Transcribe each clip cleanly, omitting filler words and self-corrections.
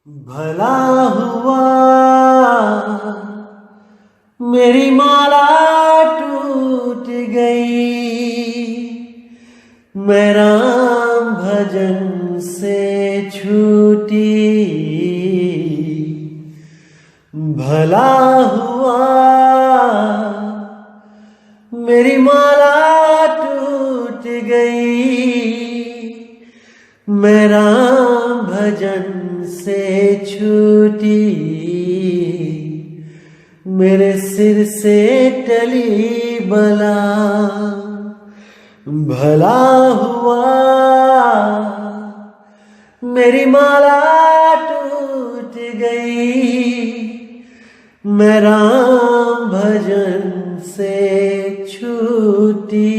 भला हुआ मेरी माला टूट गई, मैं राम भजन से छूटी। भला हुआ मेरी माला टूट गई, मैं राम भजन से छूटी। मेरे सिर से टली बला, भला हुआ मेरी माला टूट गई, मैं राम भजन से छूटी।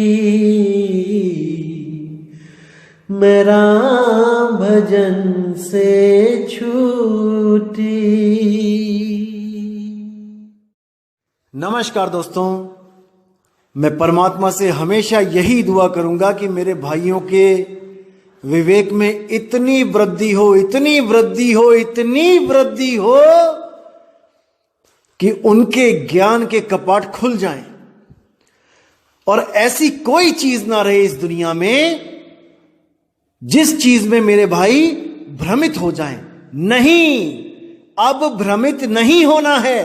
मैं राम भजन से छूटी। नमस्कार दोस्तों, मैं परमात्मा से हमेशा यही दुआ करूंगा कि मेरे भाइयों के विवेक में इतनी वृद्धि हो, इतनी वृद्धि हो, इतनी वृद्धि हो कि उनके ज्ञान के कपाट खुल जाएं और ऐसी कोई चीज ना रहे इस दुनिया में जिस चीज में मेरे भाई भ्रमित हो जाएं। नहीं, अब भ्रमित नहीं होना है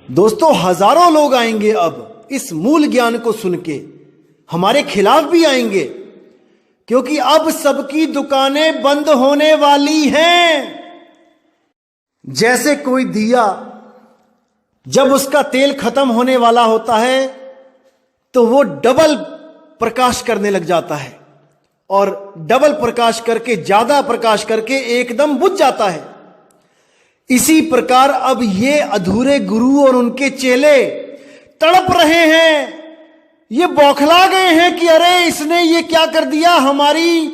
दोस्तों। हजारों लोग आएंगे अब इस मूल ज्ञान को सुन के, हमारे खिलाफ भी आएंगे, क्योंकि अब सबकी दुकानें बंद होने वाली हैं। जैसे कोई दिया जब उसका तेल खत्म होने वाला होता है तो वो डबल प्रकाश करने लग जाता है, और डबल प्रकाश करके, ज्यादा प्रकाश करके एकदम बुझ जाता है। इसी प्रकार अब ये अधूरे गुरु और उनके चेले तड़प रहे हैं, ये बौखला गए हैं कि अरे इसने ये क्या कर दिया, हमारी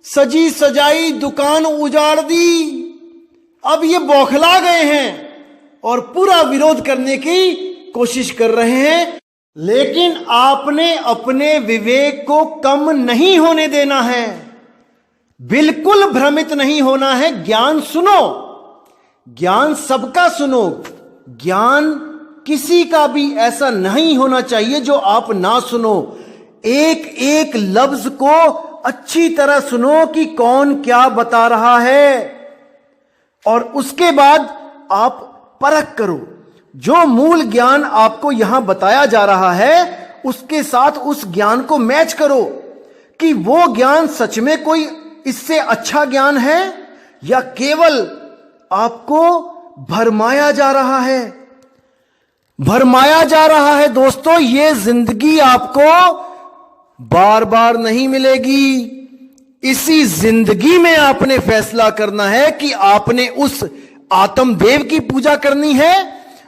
सजी सजाई दुकान उजाड़ दी। अब ये बौखला गए हैं और पूरा विरोध करने की कोशिश कर रहे हैं। लेकिन आपने अपने विवेक को कम नहीं होने देना है, बिल्कुल भ्रमित नहीं होना है। ज्ञान सुनो, ज्ञान सबका सुनो। ज्ञान किसी का भी ऐसा नहीं होना चाहिए जो आप ना सुनो। एक एक लफ्ज को अच्छी तरह सुनो कि कौन क्या बता रहा है, और उसके बाद आप परख करो। जो मूल ज्ञान आपको यहां बताया जा रहा है उसके साथ उस ज्ञान को मैच करो कि वो ज्ञान सच में कोई इससे अच्छा ज्ञान है या केवल आपको भरमाया जा रहा है। भरमाया जा रहा है दोस्तों। ये जिंदगी आपको बार बार नहीं मिलेगी। इसी जिंदगी में आपने फैसला करना है कि आपने उस आत्मदेव की पूजा करनी है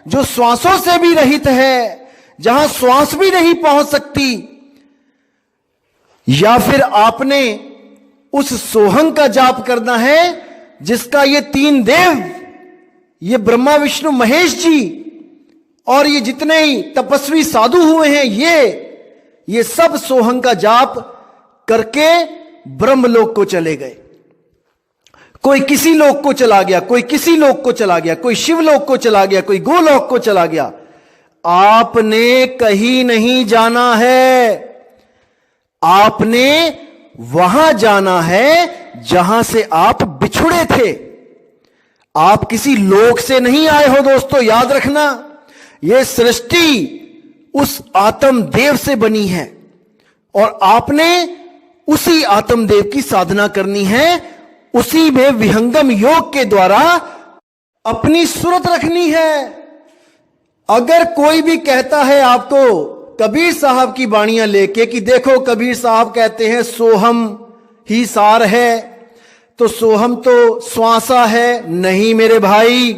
जो श्वासों से भी रहित है, जहां श्वास भी नहीं पहुंच सकती, या फिर आपने उस सोहंग का जाप करना है जिसका ये तीन देव, ये ब्रह्मा विष्णु महेश जी और ये जितने ही तपस्वी साधु हुए हैं, ये सब सोहंग का जाप करके ब्रह्मलोक को चले गए। कोई किसी लोक को चला गया, कोई किसी लोक को चला गया, कोई शिवलोक को चला गया, कोई गोलोक को चला गया। आपने कहीं नहीं जाना है, आपने वहां जाना है जहां से आप बिछुड़े थे। आप किसी लोक से नहीं आए हो दोस्तों, याद रखना। यह सृष्टि उस आत्मदेव से बनी है और आपने उसी आत्मदेव की साधना करनी है। उसी में विहंगम योग के द्वारा अपनी सूरत रखनी है। अगर कोई भी कहता है आपको कबीर साहब की वाणियां लेके कि देखो कबीर साहब कहते हैं सोहम ही सार है, तो सोहम तो श्वासा है। नहीं मेरे भाई,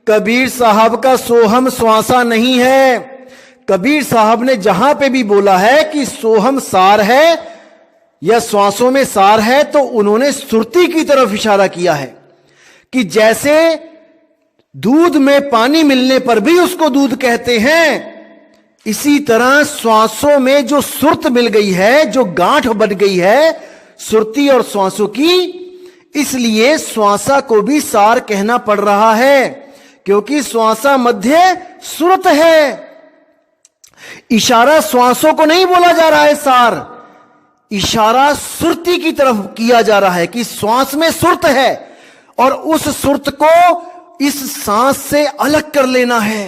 कबीर साहब का सोहम श्वासा नहीं है। कबीर साहब ने जहां पे भी बोला है कि सोहम सार है या श्वासों में सार है, तो उन्होंने सुरती की तरफ इशारा किया है कि जैसे दूध में पानी मिलने पर भी उसको दूध कहते हैं, इसी तरह श्वासों में जो सुरत मिल गई है, जो गांठ बन गई है सुरती और श्वासों की, इसलिए श्वासा को भी सार कहना पड़ रहा है, क्योंकि श्वासा मध्य सुरत है। इशारा श्वासों को नहीं बोला जा रहा है सार, इशारा सुरती की तरफ किया जा रहा है कि श्वास में सुरत है और उस सुरत को इस सांस से अलग कर लेना है।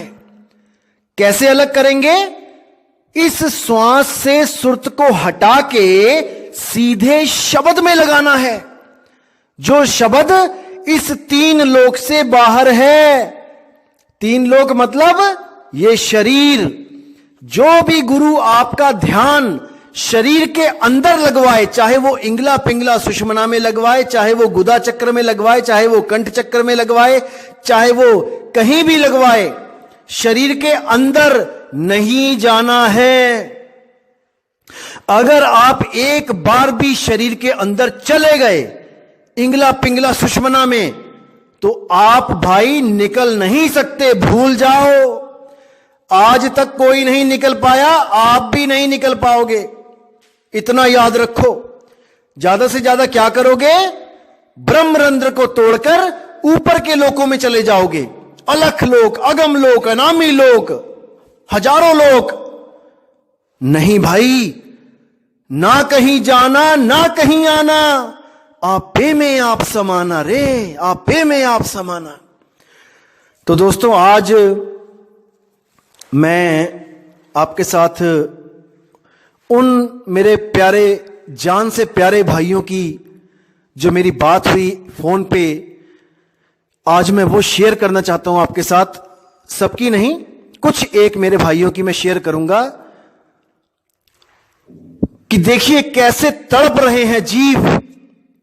कैसे अलग करेंगे? इस श्वास से सुरत को हटा के सीधे शब्द में लगाना है, जो शब्द इस तीन लोक से बाहर है। तीन लोक मतलब ये शरीर। जो भी गुरु आपका ध्यान शरीर के अंदर लगवाए, चाहे वो इंगला पिंगला सुषमना में लगवाए, चाहे वो गुदा चक्र में लगवाए, चाहे वो कंठ चक्र में लगवाए, चाहे वो कहीं भी लगवाए, शरीर के अंदर नहीं जाना है। अगर आप एक बार भी शरीर के अंदर चले गए इंगला पिंगला सुषमना में, तो आप भाई निकल नहीं सकते, भूल जाओ। आज तक कोई नहीं निकल पाया, आप भी नहीं निकल पाओगे, इतना याद रखो। ज्यादा से ज्यादा क्या करोगे? ब्रह्मरंध्र को तोड़कर ऊपर के लोकों में चले जाओगे। अलख लोक, अगम लोक, अनामी लोक, हजारों लोक। नहीं भाई, ना कहीं जाना ना कहीं आना, आपे में आप समाना रे, आपे में आप समाना। तो दोस्तों, आज मैं आपके साथ उन मेरे प्यारे, जान से प्यारे भाइयों की जो मेरी बात हुई फोन पे, आज मैं वो शेयर करना चाहता हूं आपके साथ। सबकी नहीं, कुछ एक मेरे भाइयों की मैं शेयर करूंगा कि देखिए कैसे तड़प रहे हैं जीव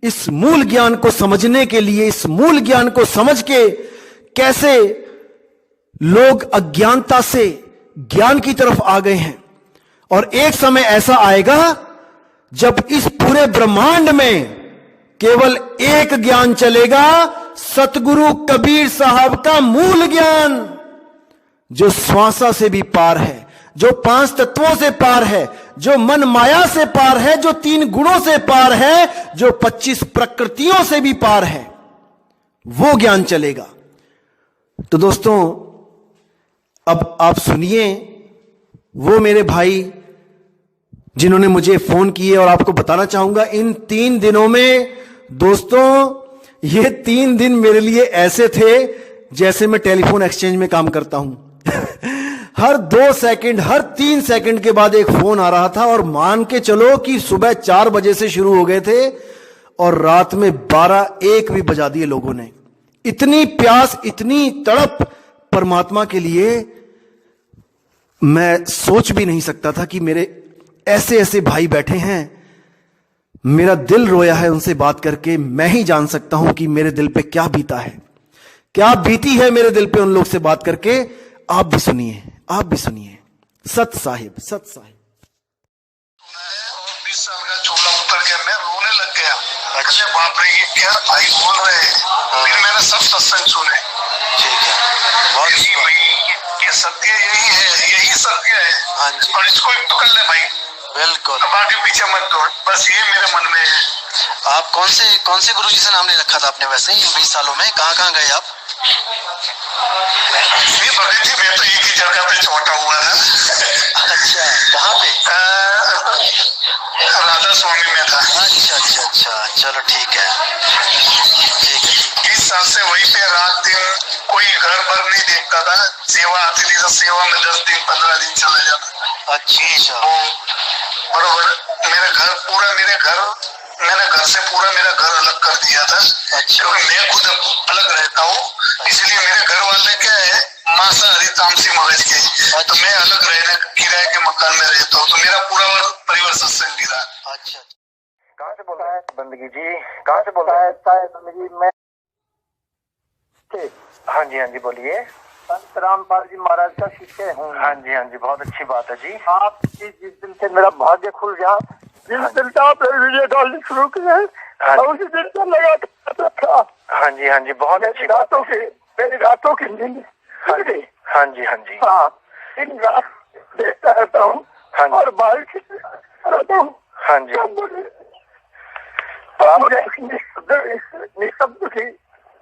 इस मूल ज्ञान को समझने के लिए। इस मूल ज्ञान को समझ के कैसे लोग अज्ञानता से ज्ञान की तरफ आ गए हैं। और एक समय ऐसा आएगा जब इस पूरे ब्रह्मांड में केवल एक ज्ञान चलेगा, सतगुरु कबीर साहब का मूल ज्ञान, जो श्वासा से भी पार है, जो पांच तत्वों से पार है, जो मन माया से पार है, जो तीन गुणों से पार है, जो 25 प्रकृतियों से भी पार है, वो ज्ञान चलेगा। तो दोस्तों, अब आप सुनिए वो मेरे भाई जिन्होंने मुझे फोन किए, और आपको बताना चाहूंगा इन 3 दिनों में दोस्तों, ये 3 दिन मेरे लिए ऐसे थे जैसे मैं टेलीफोन एक्सचेंज में काम करता हूं। हर 2 सेकंड, हर 3 सेकंड के बाद एक फोन आ रहा था, और मान के चलो कि सुबह 4 बजे से शुरू हो गए थे और रात में 12-1 भी बजा दिए लोगों ने। इतनी प्यास, इतनी तड़प परमात्मा के लिए, मैं सोच भी नहीं सकता था कि मेरे ऐसे ऐसे भाई बैठे हैं। मेरा दिल रोया है उनसे बात करके। मैं ही जान सकता हूं कि मेरे दिल पे क्या बीता है, क्या बीती है मेरे दिल पे उन लोग से बात करके। आप भी सुनिए, आप भी सुनिए। सत साहिब, सत साहिब। 20 साल का छोटा उतर के मैं रोने लग गया। अच्छा, बाप रे, ये क्या भाई बोल रहे हैं। फिर मैंने सब सत्संग सुने। ठीक है, बहुत अच्छी भाई, ये सत्य यही है, यही सत्य है। हाँ जी, और इसको ही पकड़ ले भाई, बिल्कुल, अब आगे पीछे मत दौड़, बस ये मेरे मन में है। आप कौन से गुरुजी से नाम ले रखा था आपने वैसे इन 20 सालों में? कहाँ गए आप? ये भगत जी, मैं तो एक ही जगह पे छोटा हुआ था। अच्छा, कहाँ पे? राधा स्वामी में था। अच्छा, चलो ठीक है। 20 साल से वहीं पे रात दिन कोई घर भर नहीं देखता था। सेवा आती थी तो सेवा में 10 दिन 15 दिन चला जाता। अच्छा, बरोबर। मैंने घर से पूरा मेरा घर अलग कर दिया था। अच्छा, क्योंकि मैं खुद अलग रहता हूँ, इसलिए मेरे घर वाले क्या है, मांसाहारी तामसी मगज के। अच्छा, तो मैं अलग रहने किराए के मकान में रहता हूँ, तो मेरा पूरा परिवार सत्संगी रहा। अच्छा, कहाँ से बोल रहा है बंदगी जी? कहाँ से बोल रहा है बंदगी? मैं हाँ जी बोलिए। संत रामपाल जी महाराज का शिष्य हूँ। हाँ जी, बहुत अच्छी बात है जी। आप जिस दिन से मेरा भाग्य खुल गया, जिस दिन से आप वीडियो डालनी शुरू किए, उसी दिन से लगा था। हाँ जी, बहुत अच्छी रातों की, मेरी रातों की नींद। हाँ जी, दिन रात देखता रहता हूँ। हाँ, और बाहर रहता हूँ। हाँ जी, निशब्द की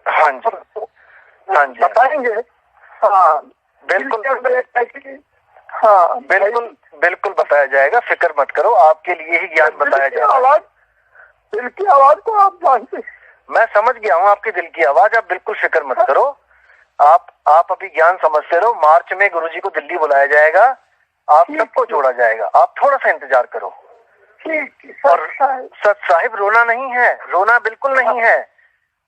हाँ जी, हाँ जी, बताएंगे। हाँ बिल्कुल हाँ बिल्कुल बिल्कुल बताया जाएगा, फिक्र मत करो, आपके लिए ही ज्ञान बताया जाएगा। आवाज, दिल की आवाज को आप जानते, मैं समझ गया हूँ आपकी दिल की आवाज, आप बिल्कुल फिक्र मत करो। आप अभी ज्ञान समझते रहो। मार्च में गुरुजी को दिल्ली बुलाया जाएगा, आप सबको जोड़ा जाएगा, आप थोड़ा सा इंतजार करो। और सच साहिब रोना नहीं है, रोना बिल्कुल नहीं है।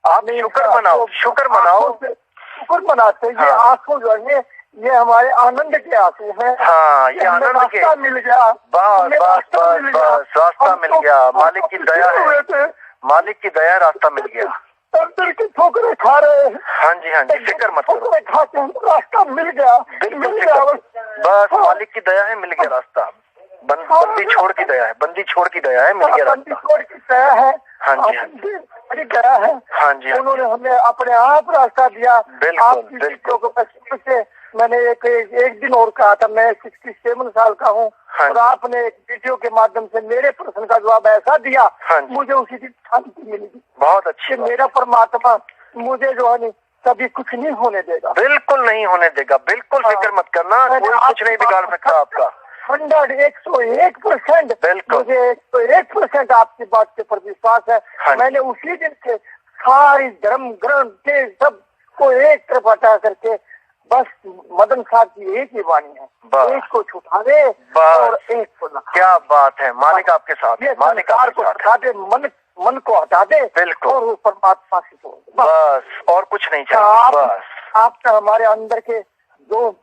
आप शुक्र मनाओ, शुक्र मनाओ, शुक्र मनाते। ये आंसू जो है ये हमारे आनंद के आंसू हैं। हाँ, ये आनंद के रास्ता मिल गया, बस बस बस बस, रास्ता मिल गया, मालिक की दया है, मालिक की दया, रास्ता मिल गया। अंदर की ठोकरें खा रहे हैं। हाँ जी, हाँ जी, फिक्र मत करो, ठोकरें खाते हैं, रास्ता मिल गया, बिल्कुल बस मालिक की दया है, मिल गया रास्ता। बंदी छोड़ की दया है, बंदी छोड़ की दया है, मिल गया रास्ता। बंदी छोड़ की दया है। हाँ जी, हाँ जी, बड़ी दया है। हाँ जी, उन्होंने हमें अपने आप रास्ता दिया। बिल्कुल बिल्कुल। से मैंने एक दिन और कहा था, मैं 67 साल का हूँ। हाँ, और आपने एक वीडियो के माध्यम से मेरे प्रश्न का जवाब ऐसा दिया, हाँ, मुझे उसी दिन शांति मिली। बहुत अच्छी, मेरा परमात्मा मुझे जो है कभी कुछ नहीं होने देगा, बिल्कुल नहीं होने देगा, बिल्कुल फिक्र मत करना, कोई कुछ नहीं बिगाड़ सकता आपका। 101% बिल्कुल, मुझे 101% आपकी बात के पर विश्वास है। हाँ, मैंने उसी दिन से सारी धर्म ग्रंथ के सब को एक तरफ हटा करके बस मदन साहब की एक ही वाणी है, एक को छुटा दे और एक को लगा। क्या बात है, मालिक आपके साथ है, मालिक को हटा दे, मन को हटा दे, बिल्कुल, और परमात्मा से जोड़ दे, बस और कुछ नहीं चाहिए। बस आपने हमारे अंदर के जो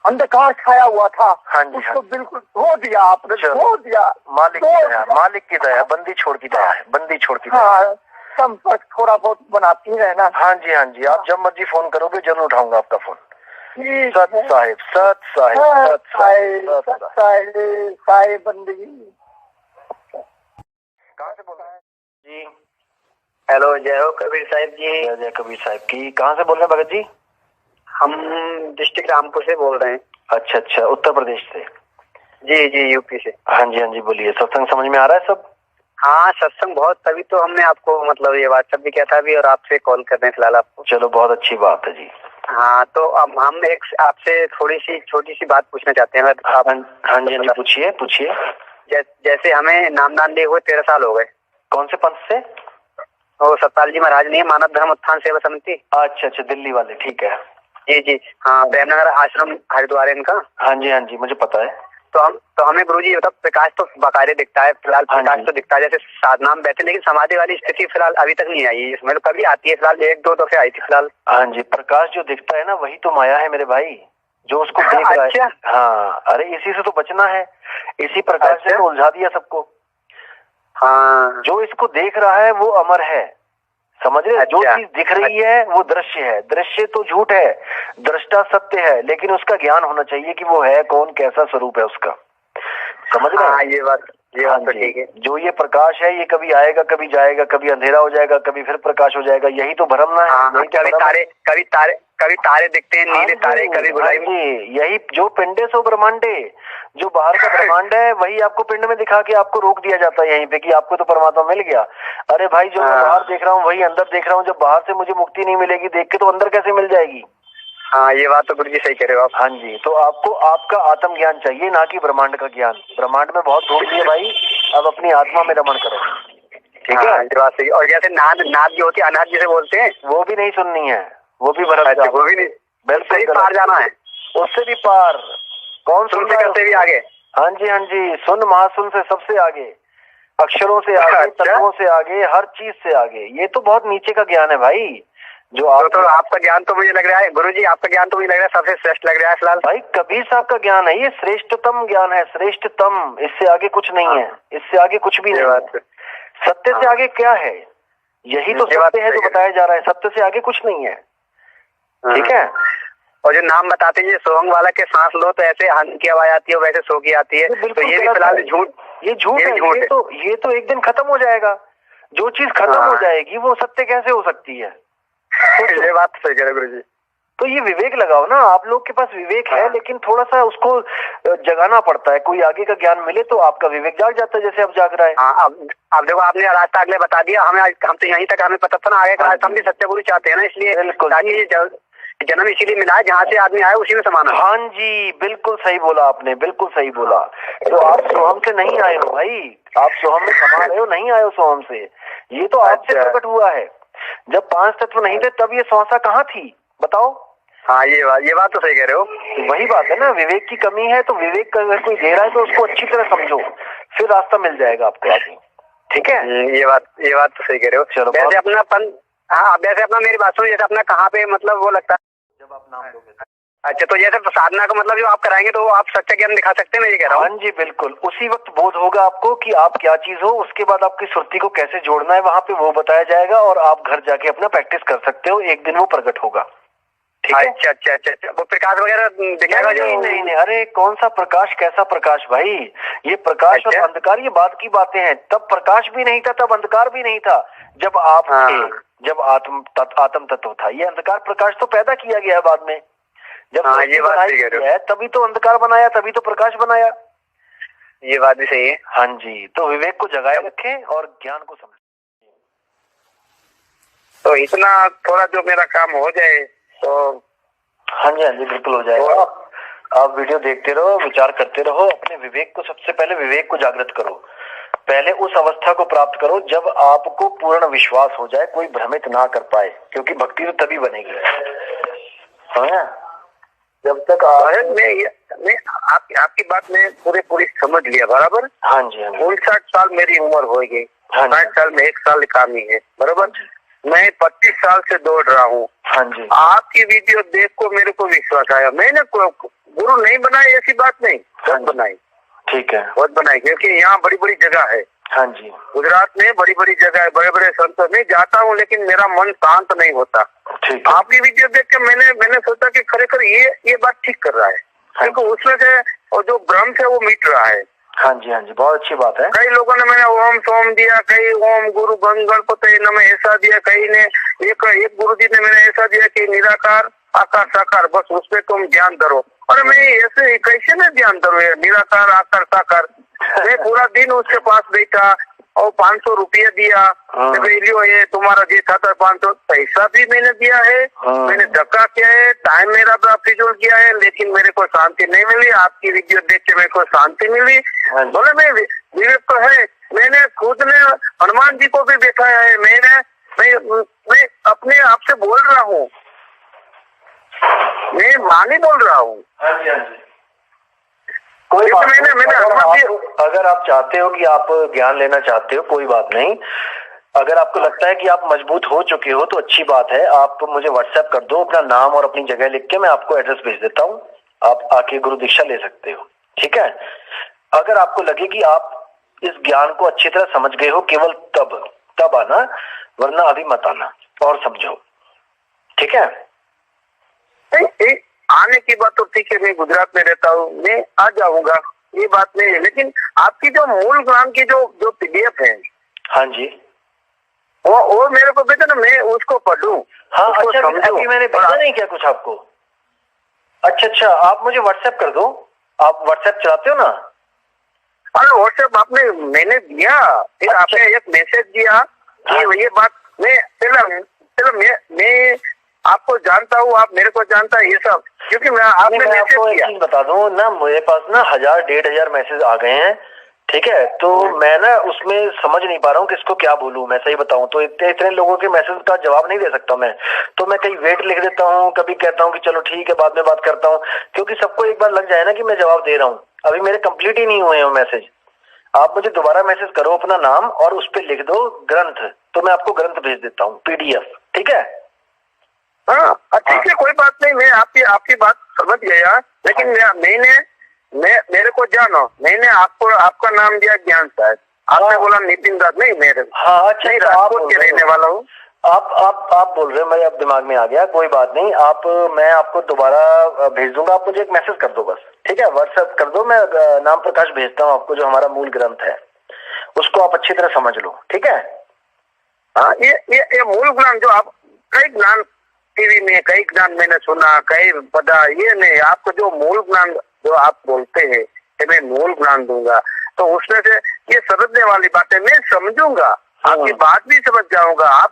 अंधकार छाया हुआ था, हाँ जी, उसको बिल्कुल धो दिया आपने, धो दिया। मालिक की दया, मालिक की दया, बंदी छोड़ की दया है, बंदी छोड़ की दया। हाँ, संपर्क थोड़ा बहुत बनाती रहना। हाँ जी, हाँ जी, आप जब मर्जी फोन करोगे जरूर उठाऊंगा आपका फोन। सत साहिब, सत साहिब, सत साहिब, सत साहिब बंदगी। कहाँ से बोल रहे हैं जी? हेलो, जय हो कबीर साहिब जी। जय कबीर साहिब की। कहाँ से बोल रहे हैं भगत जी? हम डिस्ट्रिक्ट रामपुर से बोल रहे हैं। अच्छा अच्छा, उत्तर प्रदेश से? जी जी, यूपी से। हाँ जी, हाँ जी, बोलिए। सत्संग समझ में आ रहा है सब? हाँ, सत्संग बहुत, तभी तो हमने आपको मतलब ये व्हाट्सएप भी किया था अभी, और आपसे कॉल कर रहे हैं फिलहाल आपको। चलो, बहुत अच्छी बात है जी। हाँ, तो अब हम एक आपसे थोड़ी सी छोटी सी बात पूछना चाहते हैं। हाँ जी, हाँ जी, पूछिए पूछिए। जैसे हमें नामदान दिए हुए 13 साल हो गए। कौन से पंथ से? वो सतपाल जी महाराज नहीं, मानव धर्म उत्थान सेवा समिति। अच्छा अच्छा, दिल्ली वाले, ठीक है। जी जी, हाँ, प्रेमनगर आश्रम हरिद्वार है इनका। हाँ जी, हाँ जी, मुझे पता है। तो हमें गुरुजी मतलब प्रकाश तो बाकायदे दिखता है, फिलहाल प्रकाश तो दिखता है, जैसे साधना में बैठे, लेकिन समाधि वाली स्थिति फिलहाल अभी तक नहीं आई है इसमें। तो कभी आती है, फिलहाल 1-2 दफे आई थी फिलहाल। हाँ जी, प्रकाश जो दिखता है ना, वही तो माया है मेरे भाई, जो उसको देख रहा है। हाँ, अरे इसी से तो बचना है, इसी प्रकाश से तो उलझा दिया सबको। हाँ, जो इसको देख रहा है वो अमर है, समझ रहे? जो चीज दिख रही है वो दृश्य है, दृश्य तो झूठ है, दृष्टा सत्य है, लेकिन उसका ज्ञान होना चाहिए कि वो है कौन, कैसा स्वरूप है उसका, समझ रहे? हाँ, ये बात तो ठीक है। जो ये प्रकाश है, ये कभी आएगा, कभी जाएगा, कभी अंधेरा हो जाएगा, कभी फिर प्रकाश हो जाएगा, यही तो भ्रम ना है। हाँ, कभी तारे दिखते हैं, नीले तारे, कभी गुलाबी। यही जो पिंडे सो ब्रह्मांडे, जो बाहर का ब्रह्मांड है वही आपको पिंड में दिखा के आपको रोक दिया जाता है यहीं पे कि आपको तो परमात्मा मिल गया। अरे भाई, जो मैं बाहर देख रहा हूँ वही अंदर देख रहा हूँ, जब बाहर से मुझे मुक्ति नहीं मिलेगी देख के, तो अंदर कैसे मिल जाएगी? हाँ, ये बात तो गुरुजी सही कह रहे हो आप। हाँ जी, तो आपको आपका आत्म ज्ञान चाहिए, ना कि ब्रह्मांड का ज्ञान। ब्रह्मांड में बहुत धूप है भाई, अब अपनी आत्मा में रमण करो, ठीक है? ये बात सही। और जैसे नाद जो होती है, अनाथ जिसे बोलते हैं, वो भी नहीं सुननी है, वो भी भरम, वो भी नहीं, बिल्कुल पार जाना है, उससे भी पार। कौन सुन से भी आगे? हाँ जी, हाँ जी, सुन महासुन से सबसे आगे, अक्षरों से आगे, तत्वों से आगे, हर चीज से आगे। ये तो बहुत नीचे का ज्ञान है भाई, जो तो आपका ज्ञान तो मुझे लग रहा है गुरुजी, आपका ज्ञान तो मुझे लग रहा है सबसे श्रेष्ठ लग रहा है फिलहाल। भाई कबीर साहब का ज्ञान है ये, श्रेष्ठतम ज्ञान है, श्रेष्ठतम, इससे आगे कुछ नहीं है, इससे आगे कुछ भी नहीं है। सत्य से आगे क्या है? यही तो सत्य है जो बताया जा रहा है, सत्य से आगे कुछ नहीं है, ठीक है? और जो नाम बताते हैं सोहंग वाला के सांस लो तो ऐसे हंस की आवाज आती है, वैसे सो की आती है, तो ये भी फिलहाल झूठ, ये झूठ है। ये तो एक दिन खत्म हो जाएगा। जो चीज खत्म हो जाएगी वो सत्य कैसे हो सकती है? ये बात सही कह रहे गुरुजी। तो ये विवेक लगाओ ना, आप लोग के पास विवेक है लेकिन थोड़ा सा उसको जगाना पड़ता है। कोई आगे का ज्ञान मिले तो आपका विवेक जाग जाता है, जैसे अब जाग रहा है। हाँ, अब देखो आपने रास्ता अगले बता दिया, हम तो यहीं तक हमें पता था ना, आगे का रास्ता हम भी सत्य गुरु चाहते हैं ना, इसलिए जन्म इसीलिए मिला है, जहाँ से आदमी आया उसी में समाना। हाँ जी, बिल्कुल सही बोला आपने, बिल्कुल सही बोला। तो आप सोहम से नहीं आए हो भाई, आप सोहम में समा रहे हो, नहीं आए हो सोहम से। ये तो आपसे प्रकट हुआ है। जब 5 तत्व नहीं थे तब ये स्वासा कहाँ थी बताओ? हाँ, ये बात तो सही कह रहे हो। वही बात है ना, विवेक की कमी है। तो विवेक अगर कोई दे रहा है तो उसको अच्छी तरह समझो, फिर रास्ता मिल जाएगा आपको आगे। ठीक है, ये बात तो सही कह रहे हो। चलो, वैसे अपनापन, हाँ वैसे अपना मेरी बात सुनो, जैसे अपना कहाँ पे मतलब वो लगता है जब आप नाम लोगे। अच्छा, तो जैसे साधना का मतलब जो आप कराएंगे तो आप सच्चा ज्ञान दिखा सकते हैं, मैं ये कह रहा हूँ। हाँ जी बिल्कुल, उसी वक्त बोध होगा आपको कि आप क्या चीज हो। उसके बाद आपकी सुरती को कैसे जोड़ना है वहां पे वो बताया जाएगा, और आप घर जाके अपना प्रैक्टिस कर सकते हो। एक दिन वो प्रकट होगा। ठीक है? अच्छा, वो प्रकाश वगैरह दिखेगा? नहीं, अरे कौन सा प्रकाश, कैसा प्रकाश भाई? ये प्रकाश और अंधकार ये बात की बातें हैं। तब प्रकाश भी नहीं था, तब अंधकार भी नहीं था। जब आप थे, जब आत्म तत्व था। ये अंधकार प्रकाश तो पैदा किया गया बाद में, जब ये बात सही कह रहे हो। तभी तो अंधकार बनाया, तभी तो प्रकाश बनाया। ये बात भी सही है। हाँ जी, तो विवेक को जगाए रखें और ज्ञान को समझें। तो इतना थोड़ा जो मेरा काम हो जाए तो। हाँ जी बिल्कुल हो जाएगा। आप वीडियो देखते रहो, विचार करते रहो, अपने विवेक को, सबसे पहले विवेक को जागृत करो। पहले उस अवस्था को प्राप्त करो जब आपको पूर्ण विश्वास हो जाए, कोई भ्रमित ना कर पाए, क्योंकि भक्ति तो तभी बनेगी। हाँ, जब तक मैं आपकी बात में पूरी समझ लिया बराबर। हाँ जी 59 साल मेरी उम्र हो गई। 60 साल में 1 साल कमी है बराबर। मैं 25 साल से दौड़ रहा हूँ। हाँ जी, आपकी वीडियो देख को मेरे को विश्वास आया। मैंने गुरु नहीं बनाई ऐसी बात नहीं, सब बनाई। ठीक है, बहुत बनाई, क्योंकि यहाँ बड़ी बड़ी जगह है। हाँ जी, गुजरात में बड़ी बड़ी जगह है, बड़े बड़े संतों में जाता हूँ, लेकिन मेरा मन शांत नहीं होता। ठीक है। आपकी वीडियो देख के मैंने सोचा कि खरेखर ये बात ठीक कर रहा है, क्योंकि उसमें से और जो भ्रम है वो मिट रहा है। हाँ जी, बहुत अच्छी बात है। कई लोगों ने मैंने ओम सोम दिया, कई ओम गुरु गणपति नमः ऐसा दिया, कई ने एक गुरु जी ने मैंने ऐसा दिया कि निराकार आकार साकार, बस उस पर तुम ध्यान धरो। और मैं ऐसे कैसे में ध्यान धरो निराकार आकार साकार? मैं पूरा दिन उसके पास बैठा और 500 रुपया दिया, लियो ये तुम्हारा जी था 500, पैसा भी मैंने दिया है, मैंने धक्का किया है, टाइम मेरा फिजूल किया है, लेकिन मेरे को शांति नहीं मिली। आपकी वीडियो देख के मेरे को शांति मिली। बोले मैं विवेक तो है, मैंने खुद ने हनुमान जी को भी बैठाया है। मैं अपने आप से बोल रहा हूँ, मैं मानी बोल रहा हूँ। हाँ जी, कोई बात नहीं। अगर आप चाहते हो कि आप ज्ञान लेना चाहते हो, कोई बात नहीं। अगर आपको लगता है कि आप मजबूत हो चुके हो तो अच्छी बात है। आप मुझे व्हाट्सएप कर दो अपना नाम और अपनी जगह लिख के, मैं आपको एड्रेस भेज देता हूँ। आप आके गुरु दीक्षा ले सकते हो। ठीक है, अगर आपको लगे कि आप इस ज्ञान को अच्छी तरह समझ गए हो, केवल तब आना, वरना अभी मत आना और समझो। ठीक है, आने की बात तो ठीक है, मैं गुजरात में रहता हूँ, मैं आ जाऊंगा, ये बात नहीं है। लेकिन आपकी जो मूल ज्ञान की जो PDF है, हाँ जी, वो मेरे को भेजा ना, मैं उसको पढ़ूँ। हाँ अच्छा, अभी मैंने भेजा नहीं क्या कुछ आपको? अच्छा, आप मुझे व्हाट्सएप कर दो। आप व्हाट्सएप चलाते हो ना? अरे व्हाट्सएप मैंने दिया, फिर आपने एक मैसेज दिया कि ये बात मैं आपको जानता हूँ, आप मेरे को जानता है, ये सब क्योंकि मैं आपको एक चीज बता दूं ना, मेरे पास ना 1000-1500 मैसेज आ गए हैं। ठीक है, तो मैं ना उसमें समझ नहीं पा रहा हूँ किसको क्या बोलूं। मैं सही बताऊं तो इतने लोगों के मैसेज का जवाब नहीं दे सकता मैं। तो मैं कहीं वेट लिख देता हूँ, कभी कहता हूँ कि चलो ठीक है बाद में बात करता हूँ, क्योंकि सबको एक बार लग जाए ना कि मैं जवाब दे रहा हूँ। अभी मेरे कंप्लीट ही नहीं हुए हैं मैसेज। आप मुझे दोबारा मैसेज करो अपना नाम और उस पर लिख दो ग्रंथ, तो मैं आपको ग्रंथ भेज देता हूँ PDF। ठीक है, हाँ ठीक है, कोई बात नहीं। मैं आपकी बात समझ गया, लेकिन मेरे को जानो, मैंने आपका नाम दिया ज्ञान शायद, आपने बोला नितिन दास, नहीं मेरे। हाँ अच्छा, राजकोट के रहने वाला हूँ। आप बोल रहे हो, मेरे अब दिमाग में आ गया, कोई बात नहीं। मैं आपको दोबारा भेज दूंगा, आप मुझे एक मैसेज कर दो बस। ठीक है, व्हाट्सएप कर दो, मैं नाम प्रकाश भेजता हूँ आपको, जो हमारा मूल ग्रंथ है उसको आप अच्छी तरह समझ लो। ठीक है, हाँ, ये मूल ज्ञान जो आप कई ज्ञान टीवी में कई ज्ञान मैंने सुना, कई पता, ये नहीं, आपको जो मूल ज्ञान जो आप बोलते हैं कि मैं मूल ज्ञान दूंगा, तो उसमें से ये समझने वाली बातें मैं समझूंगा, आपकी बात भी समझ जाऊंगा। आप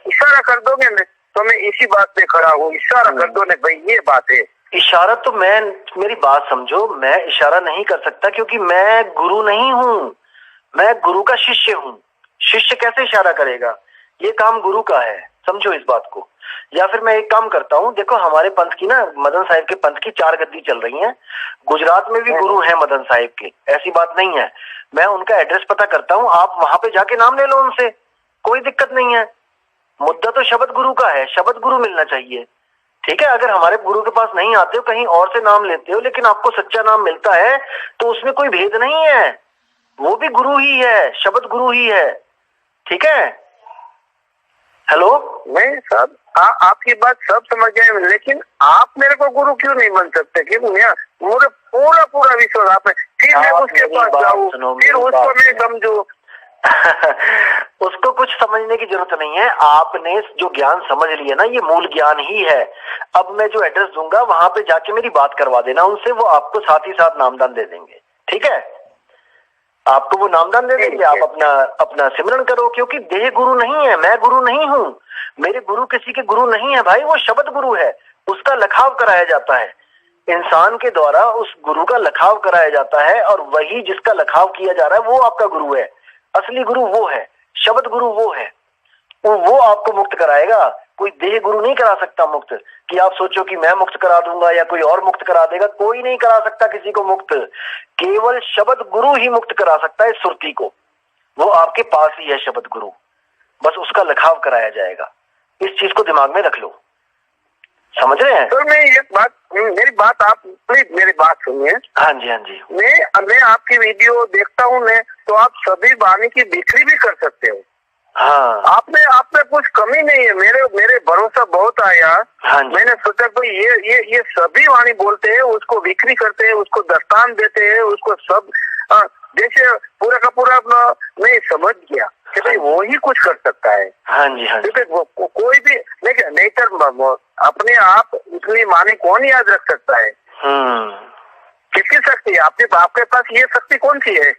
इशारा कर दोगे न, तो मैं इसी बात पे खड़ा हूँ, इशारा कर दो न भाई ये बात है। इशारा तो मेरी बात समझो, मैं इशारा नहीं कर सकता क्योंकि मैं गुरु नहीं हूँ, मैं गुरु का शिष्य हूँ। शिष्य कैसे इशारा करेगा? ये काम गुरु का है, समझो इस बात को। या फिर मैं एक काम करता हूँ, देखो हमारे पंथ की ना, मदन साहिब के पंथ की 4 गद्दी चल रही हैं, गुजरात में भी गुरु हैं मदन साहिब के, ऐसी बात नहीं है। मैं उनका एड्रेस पता करता हूँ, आप वहां पे जाके नाम ले लो उनसे, कोई दिक्कत नहीं है। मुद्दा तो शब्द गुरु का है, शब्द गुरु मिलना चाहिए, ठीक है। अगर हमारे गुरु के पास नहीं आते हो, कहीं और से नाम लेते हो, लेकिन आपको सच्चा नाम मिलता है तो उसमें कोई भेद नहीं है, वो भी गुरु ही है, शब्द गुरु ही है, ठीक है। हेलो, नहीं सब आपकी बात सब समझ गए, लेकिन आप मेरे को गुरु क्यों नहीं बन सकते? क्यों मुझे पूरा विश्वास आप में, फिर मैं उसके पास जाऊँ, फिर उसको मैं समझू। उसको कुछ समझने की जरूरत नहीं है, आपने जो ज्ञान समझ लिया ना, ये मूल ज्ञान ही है। अब मैं जो एड्रेस दूंगा वहां पे जाके मेरी बात करवा देना उनसे, वो आपको साथ ही साथ नामदान दे देंगे, ठीक है। आपको वो नामदान दे देंगे, आप अपना सिमरन करो, क्योंकि देह गुरु नहीं है, मैं गुरु नहीं हूँ, मेरे गुरु किसी के गुरु नहीं है भाई, वो शब्द गुरु है, उसका लखाव कराया जाता है इंसान के द्वारा, उस गुरु का लखाव कराया जाता है, और वही जिसका लखाव किया जा रहा है वो आपका गुरु है। असली गुरु वो है, शब्द गुरु वो है, वो आपको मुक्त कराएगा, कोई देह गुरु नहीं करा सकता मुक्त। कि आप सोचो कि मैं मुक्त करा दूंगा या कोई और मुक्त करा देगा, कोई नहीं करा सकता किसी को मुक्त, केवल शब्द गुरु ही मुक्त करा सकता है सुरती को, वो आपके पास ही है शब्द गुरु, बस उसका लखाव कराया जाएगा। इस चीज को दिमाग में रख लो, समझ रहे हैं? तो मैं एक बात, मेरी बात आप प्लीज मेरी बात सुनिए। हाँ जी, हाँ जी। मैं आपकी वीडियो देखता हूँ, मैं तो आप सभी वाणी की बिक्री भी कर सकते हो। हाँ, आपने कुछ कमी नहीं है, मेरे भरोसा बहुत आया। हाँ, मैंने सोचा कोई ये सभी वाणी बोलते हैं, उसको बिक्री करते हैं, उसको दस्तान देते हैं, उसको सब जैसे पूरा का पूरा मैं समझ गया कि भाई वो ही कुछ कर सकता है। हाँ जी, हाँ जी। क्योंकि कोई भी नहीं कर अपने आप इतनी माने कौन याद रख सकता है? किसकी शक्ति? आपके पास ये शक्ति कौन सी है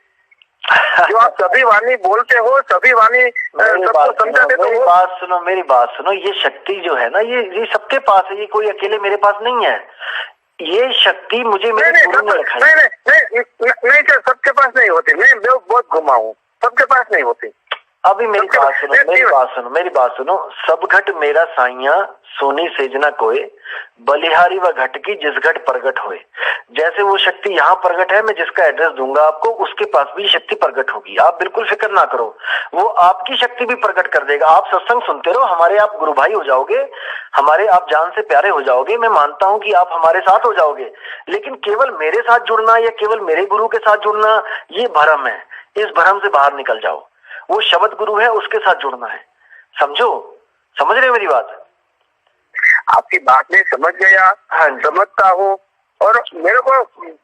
जो आप सभी वाणी बोलते हो, सभी वाणी सबको समझाते हो? मेरी बात सुनो, ये शक्ति जो है ना, ये सबके पास है, ये कोई अकेले मेरे पास नहीं है। ये शक्ति मुझे मेरे गुरु ने रखा है। नहीं सर, सबके पास नहीं होती, मैं बहुत घुमा हूँ, सबके पास नहीं होती। अभी मेरी बात सुनो, सब घट मेरा साइया सोनी सेजना कोय, बलिहारी व घट की जिस घट प्रगट होए। जैसे वो शक्ति यहाँ प्रगट है, मैं जिसका एड्रेस दूंगा आपको, उसके पास भी शक्ति प्रगट होगी, आप बिल्कुल फिक्र ना करो, वो आपकी शक्ति भी प्रकट कर देगा। आप सत्संग सुनते रहो, हमारे आप गुरु भाई हो जाओगे, हमारे आप जान से प्यारे हो जाओगे, मैं मानता हूँ कि आप हमारे साथ हो जाओगे, लेकिन केवल मेरे साथ जुड़ना या केवल मेरे गुरु के साथ जुड़ना ये भ्रम है, इस भ्रम से बाहर निकल जाओ। वो शब्द गुरु है, उसके साथ जुड़ना है, समझो, समझ रहे हो मेरी बात? आपकी बात में समझ गया, हाँ समझता हूँ, और मेरे को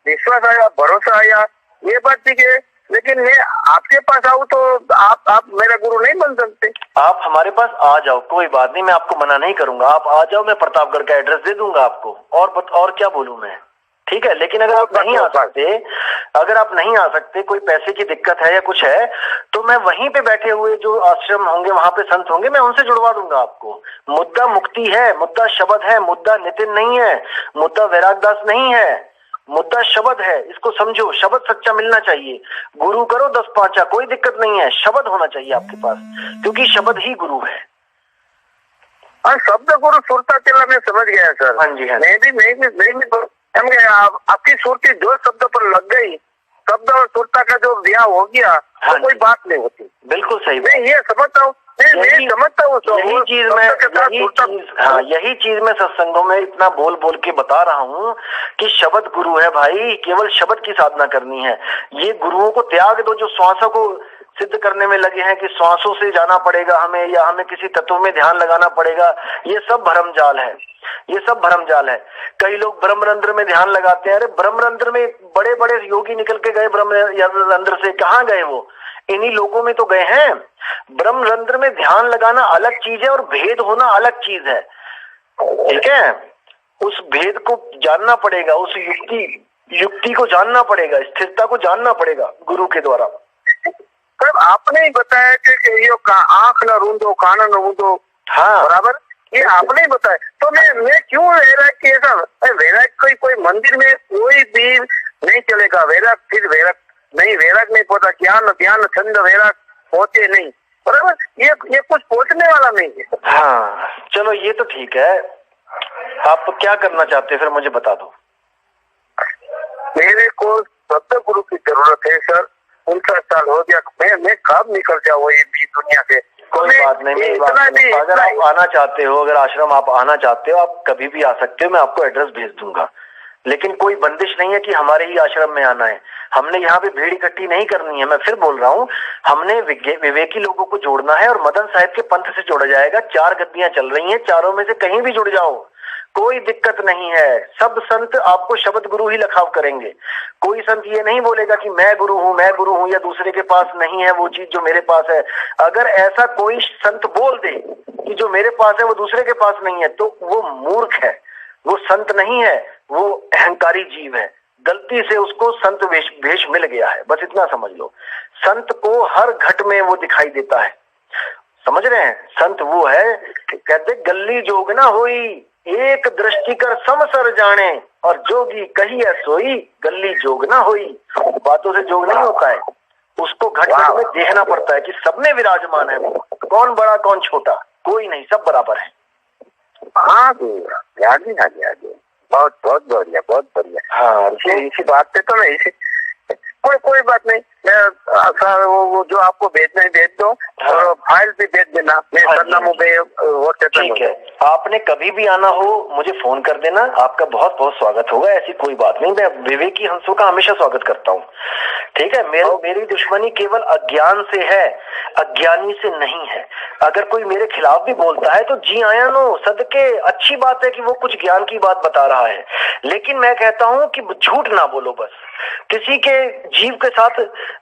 विश्वास आया, भरोसा आया, ये बात ठीक है, लेकिन मैं आपके पास आऊँ तो आप मेरा गुरु नहीं बन सकते। आप हमारे पास आ जाओ, कोई बात नहीं, मैं आपको मना नहीं करूंगा, आप आ जाओ, मैं प्रतापगढ़ का एड्रेस दे दूंगा आपको, और क्या बोलूं मैं, ठीक है। लेकिन अगर आप नहीं आ सकते, कोई पैसे की दिक्कत है या कुछ है, तो मैं वहीं पे बैठे हुए जो आश्रम होंगे, वहां पे संत होंगे, मैं उनसे जुड़वा दूंगा आपको। मुद्दा मुक्ति है, मुद्दा शब्द है, मुद्दा नितिन नहीं है, मुद्दा वैरागदास नहीं है, मुद्दा शब्द है, इसको समझो। शब्द सच्चा मिलना चाहिए, गुरु करो 10 पांचा, कोई दिक्कत नहीं है, शब्द होना चाहिए आपके पास, क्योंकि शब्द ही गुरु है। शब्द गुरु सुरता चला, मैं समझ गया सर। हाँ जी, हाँ। मैं भी आपकी सुरती जो शब्द पर लग गई, शब्द और सुरता का जो ब्याह हो गया, तो कोई बात नहीं होती। बिल्कुल सही, मैं ये समझता हूँ, मैं समझता हूँ। यही चीज मैं सत्संगों में इतना बोल बोल के बता रहा हूँ कि शब्द गुरु है भाई, केवल शब्द की साधना करनी है। ये गुरुओं को त्याग दो जो श्वासों को सिद्ध करने में लगे हैं कि श्वासों से जाना पड़ेगा हमें, या हमें किसी तत्व में ध्यान लगाना पड़ेगा, ये सब भ्रमजाल है, ये सब भ्रमजाल है। कई लोग ब्रह्मरंध्र में ध्यान लगाते हैं, अरे ब्रह्मरंध्र में बड़े बड़े योगी निकल के गए, ब्रह्मरंध्र से कहाँ गए वो? इन्हीं लोगों में तो गए हैं। ब्रह्मरंध्र में ध्यान लगाना अलग चीज है और भेद होना अलग चीज है। ठीक है, उस भेद को जानना पड़ेगा, उस युक्ति को जानना पड़ेगा, स्थिरता को जानना पड़ेगा गुरु के द्वारा। सर आपने ही बताया कि ये आंख न रूंदो, कान न ऊंदो, हाँ बराबर, ये आपने ही बताया। तो मैं क्यों वैराग की ऐसा, वैराग कोई मंदिर में कोई भी नहीं चलेगा, वैराग फिर वैराग नहीं पहुंचा, ज्ञान छंद वैराग पहुंचे नहीं, बराबर, ये कुछ पहुंचने वाला नहीं है। हाँ चलो ये तो ठीक है, आप क्या करना चाहते हैं फिर मुझे बता दो। मेरे को सत्य गुरु की जरूरत है सर, 59 साल हो गया, मैं कब निकल जाऊँ ये भी दुनिया से। कोई बात नहीं, अगर आप आना चाहते हो, अगर आश्रम आप आना चाहते हो, आप कभी भी आ सकते हो, मैं आपको एड्रेस भेज दूंगा, लेकिन कोई बंदिश नहीं है कि हमारे ही आश्रम में आना है। हमने यहाँ पे भीड़ इकट्ठी नहीं करनी है, मैं फिर बोल रहा हूँ, हमने विवेकी लोगों को जोड़ना है और मदन साहिब के पंथ से जोड़ा जाएगा। 4 गद्दियां चल रही हैं, चारों में से कहीं भी जुड़ जाओ, कोई दिक्कत नहीं है। सब संत आपको शब्द गुरु ही लखाव करेंगे। कोई संत ये नहीं बोलेगा कि मैं गुरु हूं या दूसरे के पास नहीं है वो चीज जो मेरे पास है। अगर ऐसा कोई संत बोल दे कि जो मेरे पास है वो दूसरे के पास नहीं है, तो वो मूर्ख है, वो संत नहीं है, वो अहंकारी जीव है। गलती से उसको संत भेष मिल गया है, बस इतना समझ लो। संत को हर घट में वो दिखाई देता है, समझ रहे हैं। संत वो है, कहते गल्ली जोग ना होई, एक दृष्टि कर समसर जाने, और जोगी कही है सोई, गल्ली जोग ना होई। बातों से जोग नहीं होता है, उसको घट घट में देखना पड़ता है कि सब में विराजमान है, कौन बड़ा कौन छोटा, कोई नहीं, सब बराबर है। हाँ आगे बहुत बढ़िया, बहुत बढ़िया। हाँ इसी बात पे तो मैं कोई बात नहीं, मैं वो जो आपको भेजना है भेज दो, और फाइल भी भेज देना, मैं सरनामों पे व्हाट्सएप पे। ठीक है, आपने कभी भी आना हो मुझे फोन कर देना, आपका बहुत बहुत स्वागत होगा, ऐसी कोई बात नहीं। मैं विवेकी हंसों का हमेशा स्वागत करता हूँ, ठीक है। मेरी दुश्मनी केवल अज्ञान से है, अज्ञानी से नहीं है। अगर कोई मेरे खिलाफ भी बोलता है तो जी आया नो सदके, अच्छी बात है कि वो कुछ ज्ञान की बात बता रहा है, लेकिन मैं कहता हूं कि झूठ ना बोलो, बस किसी के जीव के साथ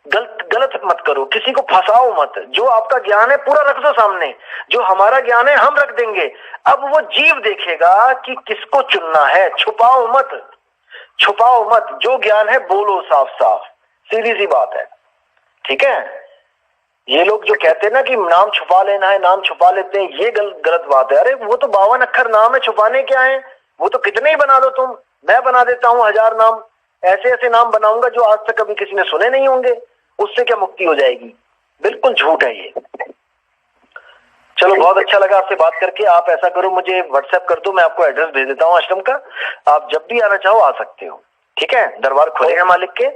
गलत मत करो, किसी को फंसाओ मत। जो आपका ज्ञान है पूरा रख दो सामने, जो हमारा ज्ञान है हम रख देंगे। अब वो जीव देखेगा कि किसको चुनना है। छुपाओ मत, जो ज्ञान है बोलो साफ साफ, सीधी सी बात है, ठीक है। ये लोग जो कहते हैं ना कि नाम छुपा लेना है, नाम छुपा लेते हैं, ये गलत बात है। अरे वो तो 52 अक्षर नाम है, छुपाने क्या है, वो तो कितने ही बना दो तुम, मैं बना देता हूं 1000 नाम, ऐसे नाम बनाऊंगा जो आज तक कभी किसी ने सुने नहीं होंगे, उससे क्या मुक्ति हो जाएगी। बिल्कुल झूठ है ये। चलो बहुत अच्छा लगा आपसे बात करके। आप ऐसा करो, मुझे व्हाट्सएप कर दो, मैं आपको एड्रेस भेज देता हूँ आश्रम का, आप जब भी आना चाहो आ सकते हो, ठीक है। दरबार खुले हैं मालिक के,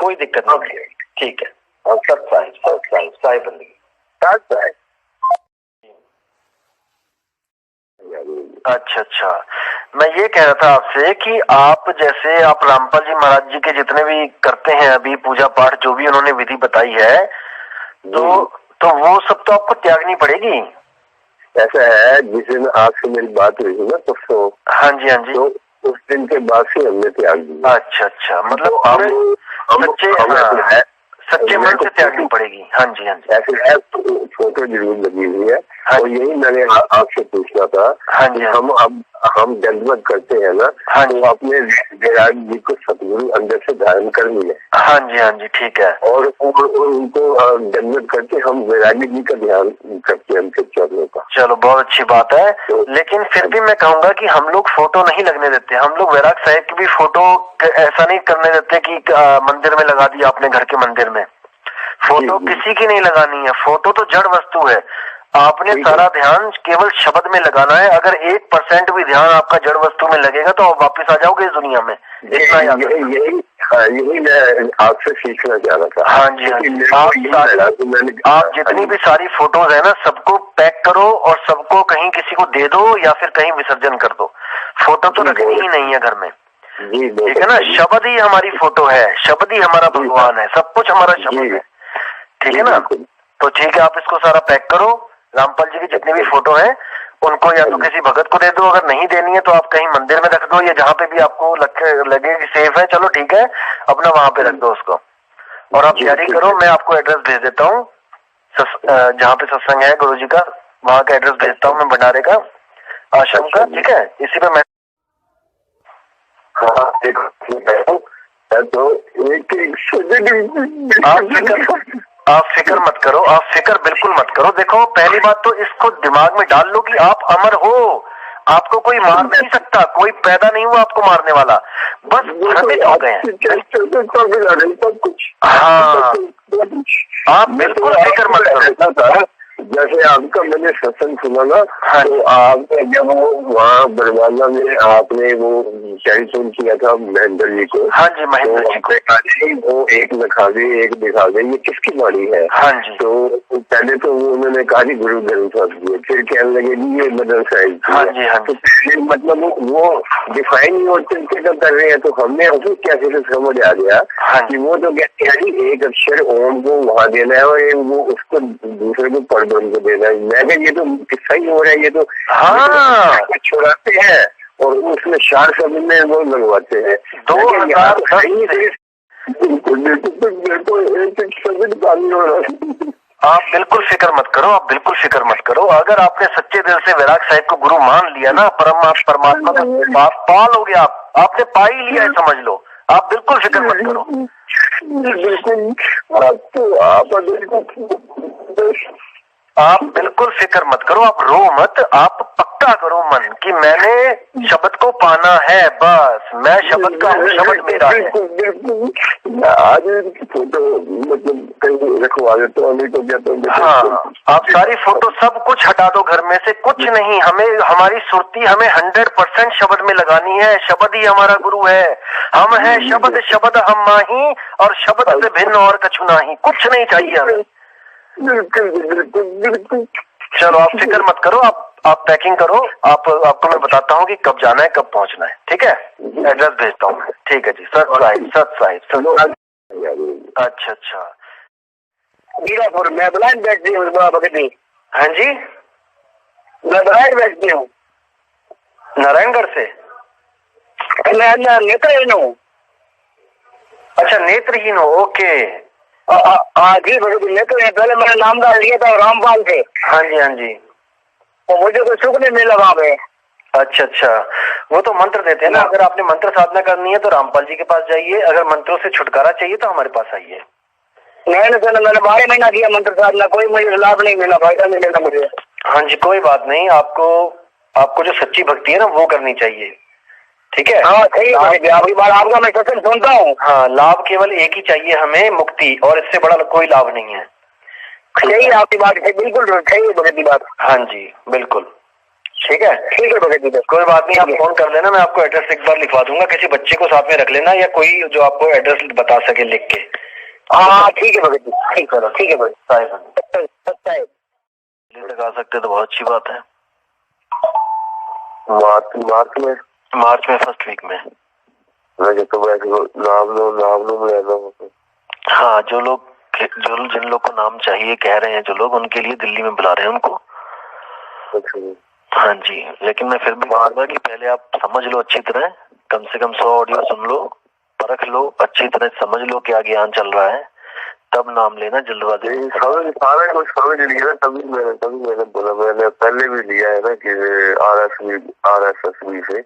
कोई दिक्कत नहीं, ठीक है। और साहिब बंदगी। अच्छा, मैं ये कह रहा था आपसे कि आप जैसे आप रामपाल जी महाराज जी के जितने भी करते हैं अभी पूजा पाठ, जो भी उन्होंने विधि बताई है, तो वो सब तो आपको त्यागनी पड़ेगी। ऐसा है, जिस दिन आपसे मेरी बात हुई ना तो हाँ जी, तो उस दिन के बाद से हमने त्याग दिया। अच्छा, मतलब सच्चे मन से त्यागनी पड़ेगी। हाँ जी। ऐसे है, फोटो जरूर लगी हुई है। हाँ, और यही मैंने आपसे पूछना था। हाँ जी, हम दंडवत करते हैं ना, हाँ तो अपने विराट जी को सतगुरु अंदर से धारण कर लिया। हाँ जी, ठीक है। और उनको दंडवत करके हम वैरागी जी का ध्यान करते हैं, उनके चरणों का। चलो बहुत अच्छी बात है, लेकिन फिर भी मैं कहूंगा कि हम लोग फोटो नहीं लगने देते। हम लोग वैराग साहिब की भी फोटो ऐसा नहीं करने देते कि मंदिर में लगा दिया, अपने घर के मंदिर में फोटो किसी की नहीं लगानी है। फोटो तो जड़ वस्तु है, आपने सारा ध्यान केवल शब्द में लगाना है। अगर 1% भी ध्यान आपका जड़ वस्तु में लगेगा तो आप वापस आ जाओगे इस दुनिया में। इतना याद यही मैं आपसे सीखना चाह रहा था। हाँ जी, आप जितनी भी सारी फोटोज है ना, सबको पैक करो और सबको कहीं किसी को दे दो या फिर कहीं विसर्जन कर दो। फोटो तो रखनी ही नहीं है घर में, ठीक है ना। शब्द ही हमारी फोटो है, शब्द ही हमारा भगवान है, सब कुछ हमारा शब्द है, ठीक है ना। तो ठीक है, आप इसको सारा पैक करो। रामपाल जी की जितनी भी फोटो है उनको या तो किसी भगत को दे दो, अगर नहीं देनी है तो आप कहीं मंदिर में रख दो, या जहाँ पे भी आपको लगे कि सेफ है, चलो ठीक है, अपना वहां पे रख दो उसको। और आप तैयारी करो, मैं आपको एड्रेस भेज देता हूँ, जहाँ पे सत्संग है गुरु जी का, वहां का एड्रेस भेजता हूँ मैं भंडारे का। आश्रम का, ठीक है? इसी पे मैं हाँ एक तो आप फिक्र मत करो, आप फिक्र बिल्कुल मत करो। देखो पहली बात तो इसको दिमाग में डाल लो कि आप अमर हो, आपको कोई मार नहीं सकता, कोई पैदा नहीं हुआ आपको मारने वाला, बस भ्रमित हो गए हैं। हाँ आप बिल्कुल फिक्र मत करो। जैसे आपका मैंने सत्संग सुना ना, तो आपने जब वो वहाँ बरवाला में आपने वो टेलीफोन किया था महेंद्र जी को। हाँ जी, महेंद्र जी को। वो एक दिखा दे एक दिखा दे, ये किसकी बाड़ी है? हाँ जी। तो पहले तो वो उन्होंने कहा जी गुरु ग्रंथ साहब जी, फिर कहने लगे जी ये मदन साहिब। हाँ जी, हाँ जी। तो मतलब वो डिफाइन ही और चिंतित कर रहे हैं, तो हमने उसे कैसे से समझ आ गया कि वो तो कहते हैं जी एक अक्षर ओम को वहाँ देना है और वो उसको दूसरे को पढ़ दो उनको देना है। मैं कहा ये तो किस्सा ही हो रहा है, ये तो छुड़ाते हैं और उसमें 4 शब्द में वो लगवाते हैं। 2010 आप बिल्कुल फिक्र मत करो, आप बिल्कुल फिक्र मत करो। अगर आपने सच्चे दिल से वैराग साहिब को गुरु मान लिया ना, परमात्मा को आप पा लोगे, आपने पा ही लिया है, समझ लो। आप बिल्कुल फिक्र मत करो। आप बिल्कुल फिक्र मत करो, आप रो मत, आप पक्का करो मन कि मैंने शब्द को पाना है, बस मैं शब्द का हूँ, शब्द मेरा है। आज फोटो मतलब कहीं रखवा देता हूँ। हाँ आप सारी फोटो सब कुछ हटा दो घर में से, कुछ नहीं। हमें हमारी सुरती हमें 100% शब्द में लगानी है। शब्द ही हमारा गुरु है, हम है शब्द, शब्द हम माही और शब्द से भिन्न और कछु नहीं, कुछ नहीं चाहिए हमें। चलो आप फिक्र मत करो, आप पैकिंग करो। आपको मैं बताता हूँ कि कब जाना है, कब पहुंचना है, ठीक है? एड्रेस भेजता हूँ मैं, ठीक है जी। सत साहिब। अच्छा अच्छा, मीरापुर। मैं ब्लाइंड बैठती हूँ बगती। हाँ जी, मैं ब्लाइंड बैठती हूँ नारायणगढ़ से। मैं नेत्रहीन हूँ। अच्छा नेत्रहीन हो, ओके। हाँ जी भगत नेत्रहीन। पहले मैंने नाम डाल लिया था रामपाल से। हाँ जी, हाँ जी। तो मुझे कोई सुख नहीं मिला वहाँ पे। अच्छा अच्छा, वो तो मंत्र देते हैं ना। अगर आपने मंत्र साधना करनी है तो रामपाल जी के पास जाइए, अगर मंत्रों से छुटकारा चाहिए तो हमारे पास आइए। नहीं सर, मैंने 12 महीना किया मंत्र साधना, कोई मुझे लाभ नहीं मिला, फायदा नहीं मिला मुझे। हाँ जी, कोई बात नहीं। आपको जो सच्ची भक्ति है ना वो करनी चाहिए, ठीक है? हाँ सही है, अगली बार आपका मैं सत्संग सुनता हूँ। हाँ, लाभ केवल एक ही चाहिए हमें, मुक्ति, और इससे बड़ा कोई लाभ नहीं है। सही आपकी बात है, बिल्कुल सही है भगत की बात। हाँ जी बिल्कुल, ठीक है भगत जी। कोई बात नहीं, आप फोन कर लेना, मैं आपको एड्रेस एक बार लिखवा दूंगा। किसी बच्चे को साथ में रख लेना या कोई जो आपको एड्रेस बता सके लिख के। हाँ ठीक है भगत जी, ठीक है, ठीक है भगत। लगा सकते तो बहुत अच्छी बात है। मार्च में फर्स्ट वीक में। हाँ, जिन लोग को नाम चाहिए कह रहे हैं, जो लोग, उनके लिए दिल्ली में बुला रहे हैं उनको। हाँ जी, लेकिन मैं फिर भी कहूँगा कि पहले आप समझ लो अच्छी तरह, कम से कम 100 ऑडियो सुन लो, परख लो, अच्छी तरह समझ लो क्या ज्ञान चल रहा है, तब नाम लेना। जल्दबाजी सारा कुछ समझ लिया, तभी मैंने बोला। मैंने पहले भी लिया है ना कि RSSB से।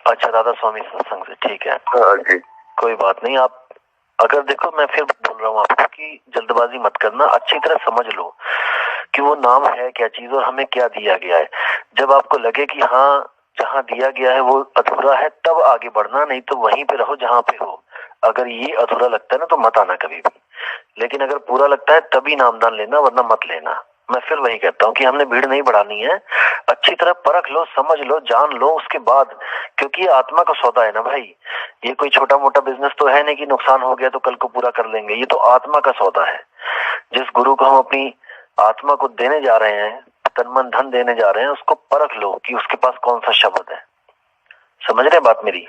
अच्छा, राधा स्वामी सत्संग से, ठीक है। हाँ जी, कोई बात नहीं। आप अगर देखो, मैं फिर बोल रहा हूँ आपको कि जल्दबाजी मत करना, अच्छी तरह समझ लो कि वो नाम है क्या चीज और हमें क्या दिया गया है। जब आपको लगे कि हाँ जहाँ दिया गया है वो अधूरा है, तब आगे बढ़ना, नहीं तो वहीं पे रहो जहाँ पे हो। अगर ये अधूरा लगता है ना तो मत आना कभी भी, लेकिन अगर पूरा लगता है तभी नामदान लेना, वरना मत लेना। मैं फिर वही कहता हूँ कि हमने भीड़ नहीं बढ़ानी है, अच्छी तरह परख लो, समझ लो, जान लो, उसके बाद, क्योंकि ये आत्मा का सौदा है ना भाई। ये कोई छोटा मोटा बिजनेस तो है नहीं कि नुकसान हो गया तो कल को पूरा कर लेंगे। ये तो आत्मा का सौदा है। जिस गुरु को हम अपनी आत्मा को देने जा रहे हैं, तन मन धन देने जा रहे हैं, उसको परख लो कि उसके पास कौन सा शब्द है। समझ रहे बात मेरी?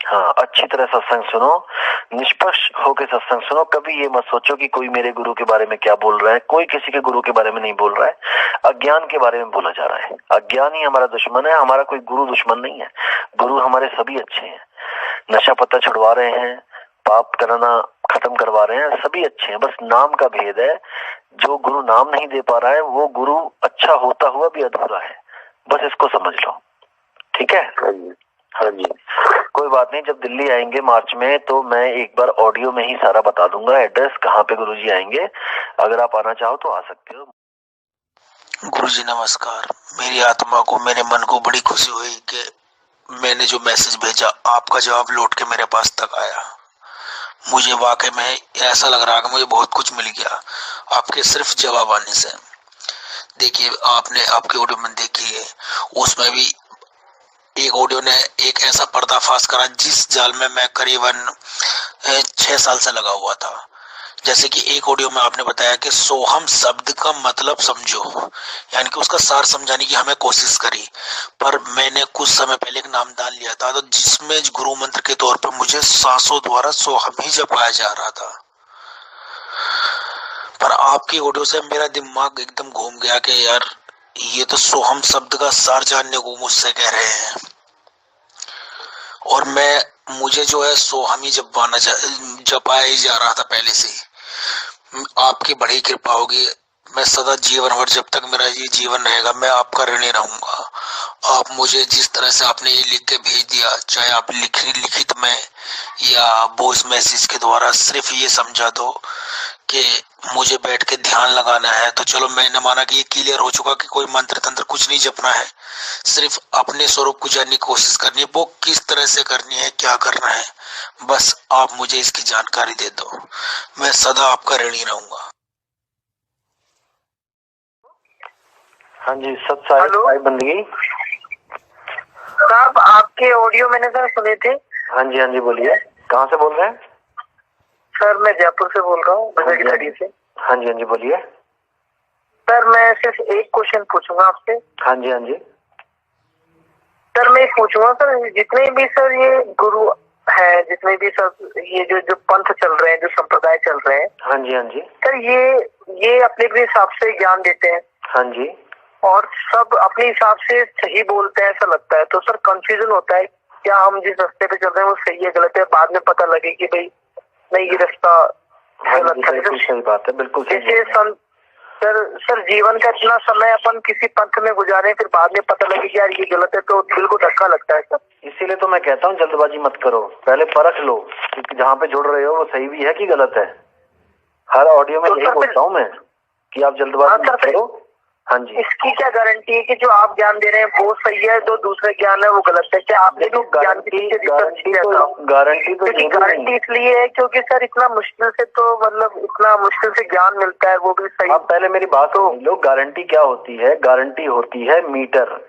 हाँ, अच्छी तरह सत्संग सुनो, निष्पक्ष होकर सत्संग सुनो। कभी ये मत सोचो कि कोई मेरे गुरु के बारे में क्या बोल रहा है। कोई किसी के गुरु के बारे में नहीं बोल रहा है, अज्ञान के बारे में बोला जा रहा है। अज्ञान ही हमारा दुश्मन है, हमारा कोई गुरु दुश्मन नहीं है। गुरु हमारे सभी अच्छे हैं, नशा पत्ता छुड़वा रहे हैं, पाप करना खत्म करवा रहे हैं, सभी अच्छे हैं। बस नाम का भेद है। जो गुरु नाम नहीं दे पा रहा है वो गुरु अच्छा होता हुआ भी अधूरा है। बस इसको समझ लो, ठीक है? हाँ जी, कोई बात नहीं। जब दिल्ली आएंगे मार्च में तो मैं एक बार ऑडियो में ही सारा बता दूंगा, एड्रेस कहाँ पे गुरुजी आएंगे। अगर आप आना चाहो तो आ सकते हो। गुरुजी नमस्कार। मेरी आत्मा को, मेरे मन को बड़ी खुशी हुई कि मैंने जो मैसेज भेजा आपका जवाब लौट के मेरे पास तक आया। मुझे वाकई में ऐसा लग रहा कि मुझे बहुत कुछ मिल गया आपके सिर्फ जवाब आने से। देखिए, आपने आपकी ऑडियो में देखी है, उसमें भी एक ऑडियो ने एक ऐसा पर्दाफाश करा जिस जाल में मैं करीबन 6 साल से लगा हुआ था। जैसे कि एक ऑडियो में आपने बताया कि सोहम शब्द का मतलब समझो, यानी कि उसका सार समझाने की हमें कोशिश करी। पर मैंने कुछ समय पहले एक नामदान लिया था तो जिसमें गुरु मंत्र के तौर पर मुझे सांसों द्वारा सोहम ही जपाया जा रहा था। पर आपकी ऑडियो से मेरा दिमाग एकदम घूम गया कि यार ये तो सोहम शब्द का सार जानने को मुझसे कह रहे हैं, और मुझे जो है सोहम ही जपाया ही जा रहा था पहले से ही। आपकी बड़ी कृपा होगी, मैं सदा जीवन भर जब तक मेरा ये जीवन रहेगा मैं आपका ऋणी रहूंगा। आप मुझे जिस तरह से आपने ये लिख के भेज दिया, चाहे आप लिखित में या वॉइस मैसेज के द्वारा, सिर्फ ये समझा दो कि मुझे बैठ के ध्यान लगाना है। तो चलो, मैंने माना कि ये क्लियर हो चुका कि कोई मंत्र तंत्र कुछ नहीं जपना है, सिर्फ अपने स्वरूप को जानने की कोशिश करनी है। वो किस तरह से करनी है, क्या करना है, बस आप मुझे इसकी जानकारी दे दो, मैं सदा आपका ऋणी रहूंगा। हाँ जी, सत साई बंदगी साहब, आपके ऑडियो मैंने सर सुने थे। हाँ जी, हाँ जी, बोलिए। कहाँ से बोल रहे हैं? सर मैं जयपुर से बोल रहा हूँ, बजरंगी तड़ी से। हाँ जी, हाँ जी, बोलिए। सर मैं सिर्फ एक क्वेश्चन पूछूंगा आपसे। हाँ जी, हाँ जी। सर मैं पूछूंगा, सर जितने भी सर ये गुरु है, जितने भी सर ये जो पंथ चल रहे हैं, जो संप्रदाय चल रहे हैं, हाँ जी, हाँ जी, सर ये अपने हिसाब से ज्ञान देते हैं। हाँ जी, और सब अपने हिसाब से सही बोलते हैं ऐसा लगता है। तो सर कंफ्यूजन होता है, क्या हम जिस रास्ते पे चल रहे हैं वो सही है गलत है, बाद में पता लगे कि भाई नहीं ये रास्ता गलत है। बिल्कुल सही बात है, बिल्कुल सही। जैसे सर जीवन का इतना समय अपन किसी पंथ में गुजारे, फिर बाद में पता लगे कि यार ये गलत है, तो दिल को धक्का लगता है सर। इसीलिए तो मैं कहता हूँ जल्दबाजी मत करो, पहले परख लो कि जहाँ पे जुड़ रहे हो वो सही भी है कि गलत है। हर ऑडियो में यही बोलता हूँ मैं कि आप जल्दबाजी मत करो। हाँ जी, इसकी क्या गारंटी है कि जो आप ज्ञान दे रहे हैं वो सही है, जो दूसरा ज्ञान है वो गलत है? क्या आपने तो गारंटी इसलिए है क्योंकि सर इतना मुश्किल से, तो मतलब इतना मुश्किल से ज्ञान मिलता है, वो भी सही। आप पहले मेरी बात सुन लो। गारंटी क्या होती है? गारंटी होती है मीटर।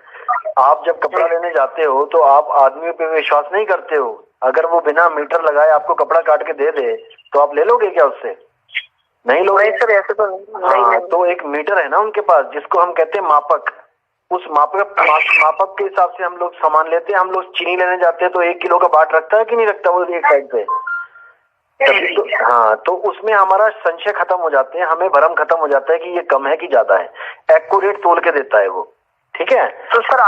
आप जब कपड़ा लेने जाते हो तो आप आदमियों पे विश्वास नहीं करते हो। अगर वो बिना मीटर लगाए आपको कपड़ा काट के दे दे तो आप ले लोगे क्या उससे? नहीं लोगे सर, ऐसे तो नहीं। तो एक मीटर है ना उनके पास, जिसको हम कहते हैं मापक। उस मापक के हिसाब से हम लोग सामान लेते हैं। हम लोग चीनी लेने जाते हैं तो 1 किलो का बाट रखता है कि नहीं रखता वो एक साइड पे? हाँ, तो उसमें हमारा संशय खत्म हो जाते हैं, हमें भ्रम खत्म हो जाता है कि ये कम है कि ज्यादा है। एक्यूरेट तोल के देता है वो, ठीक है? तो सर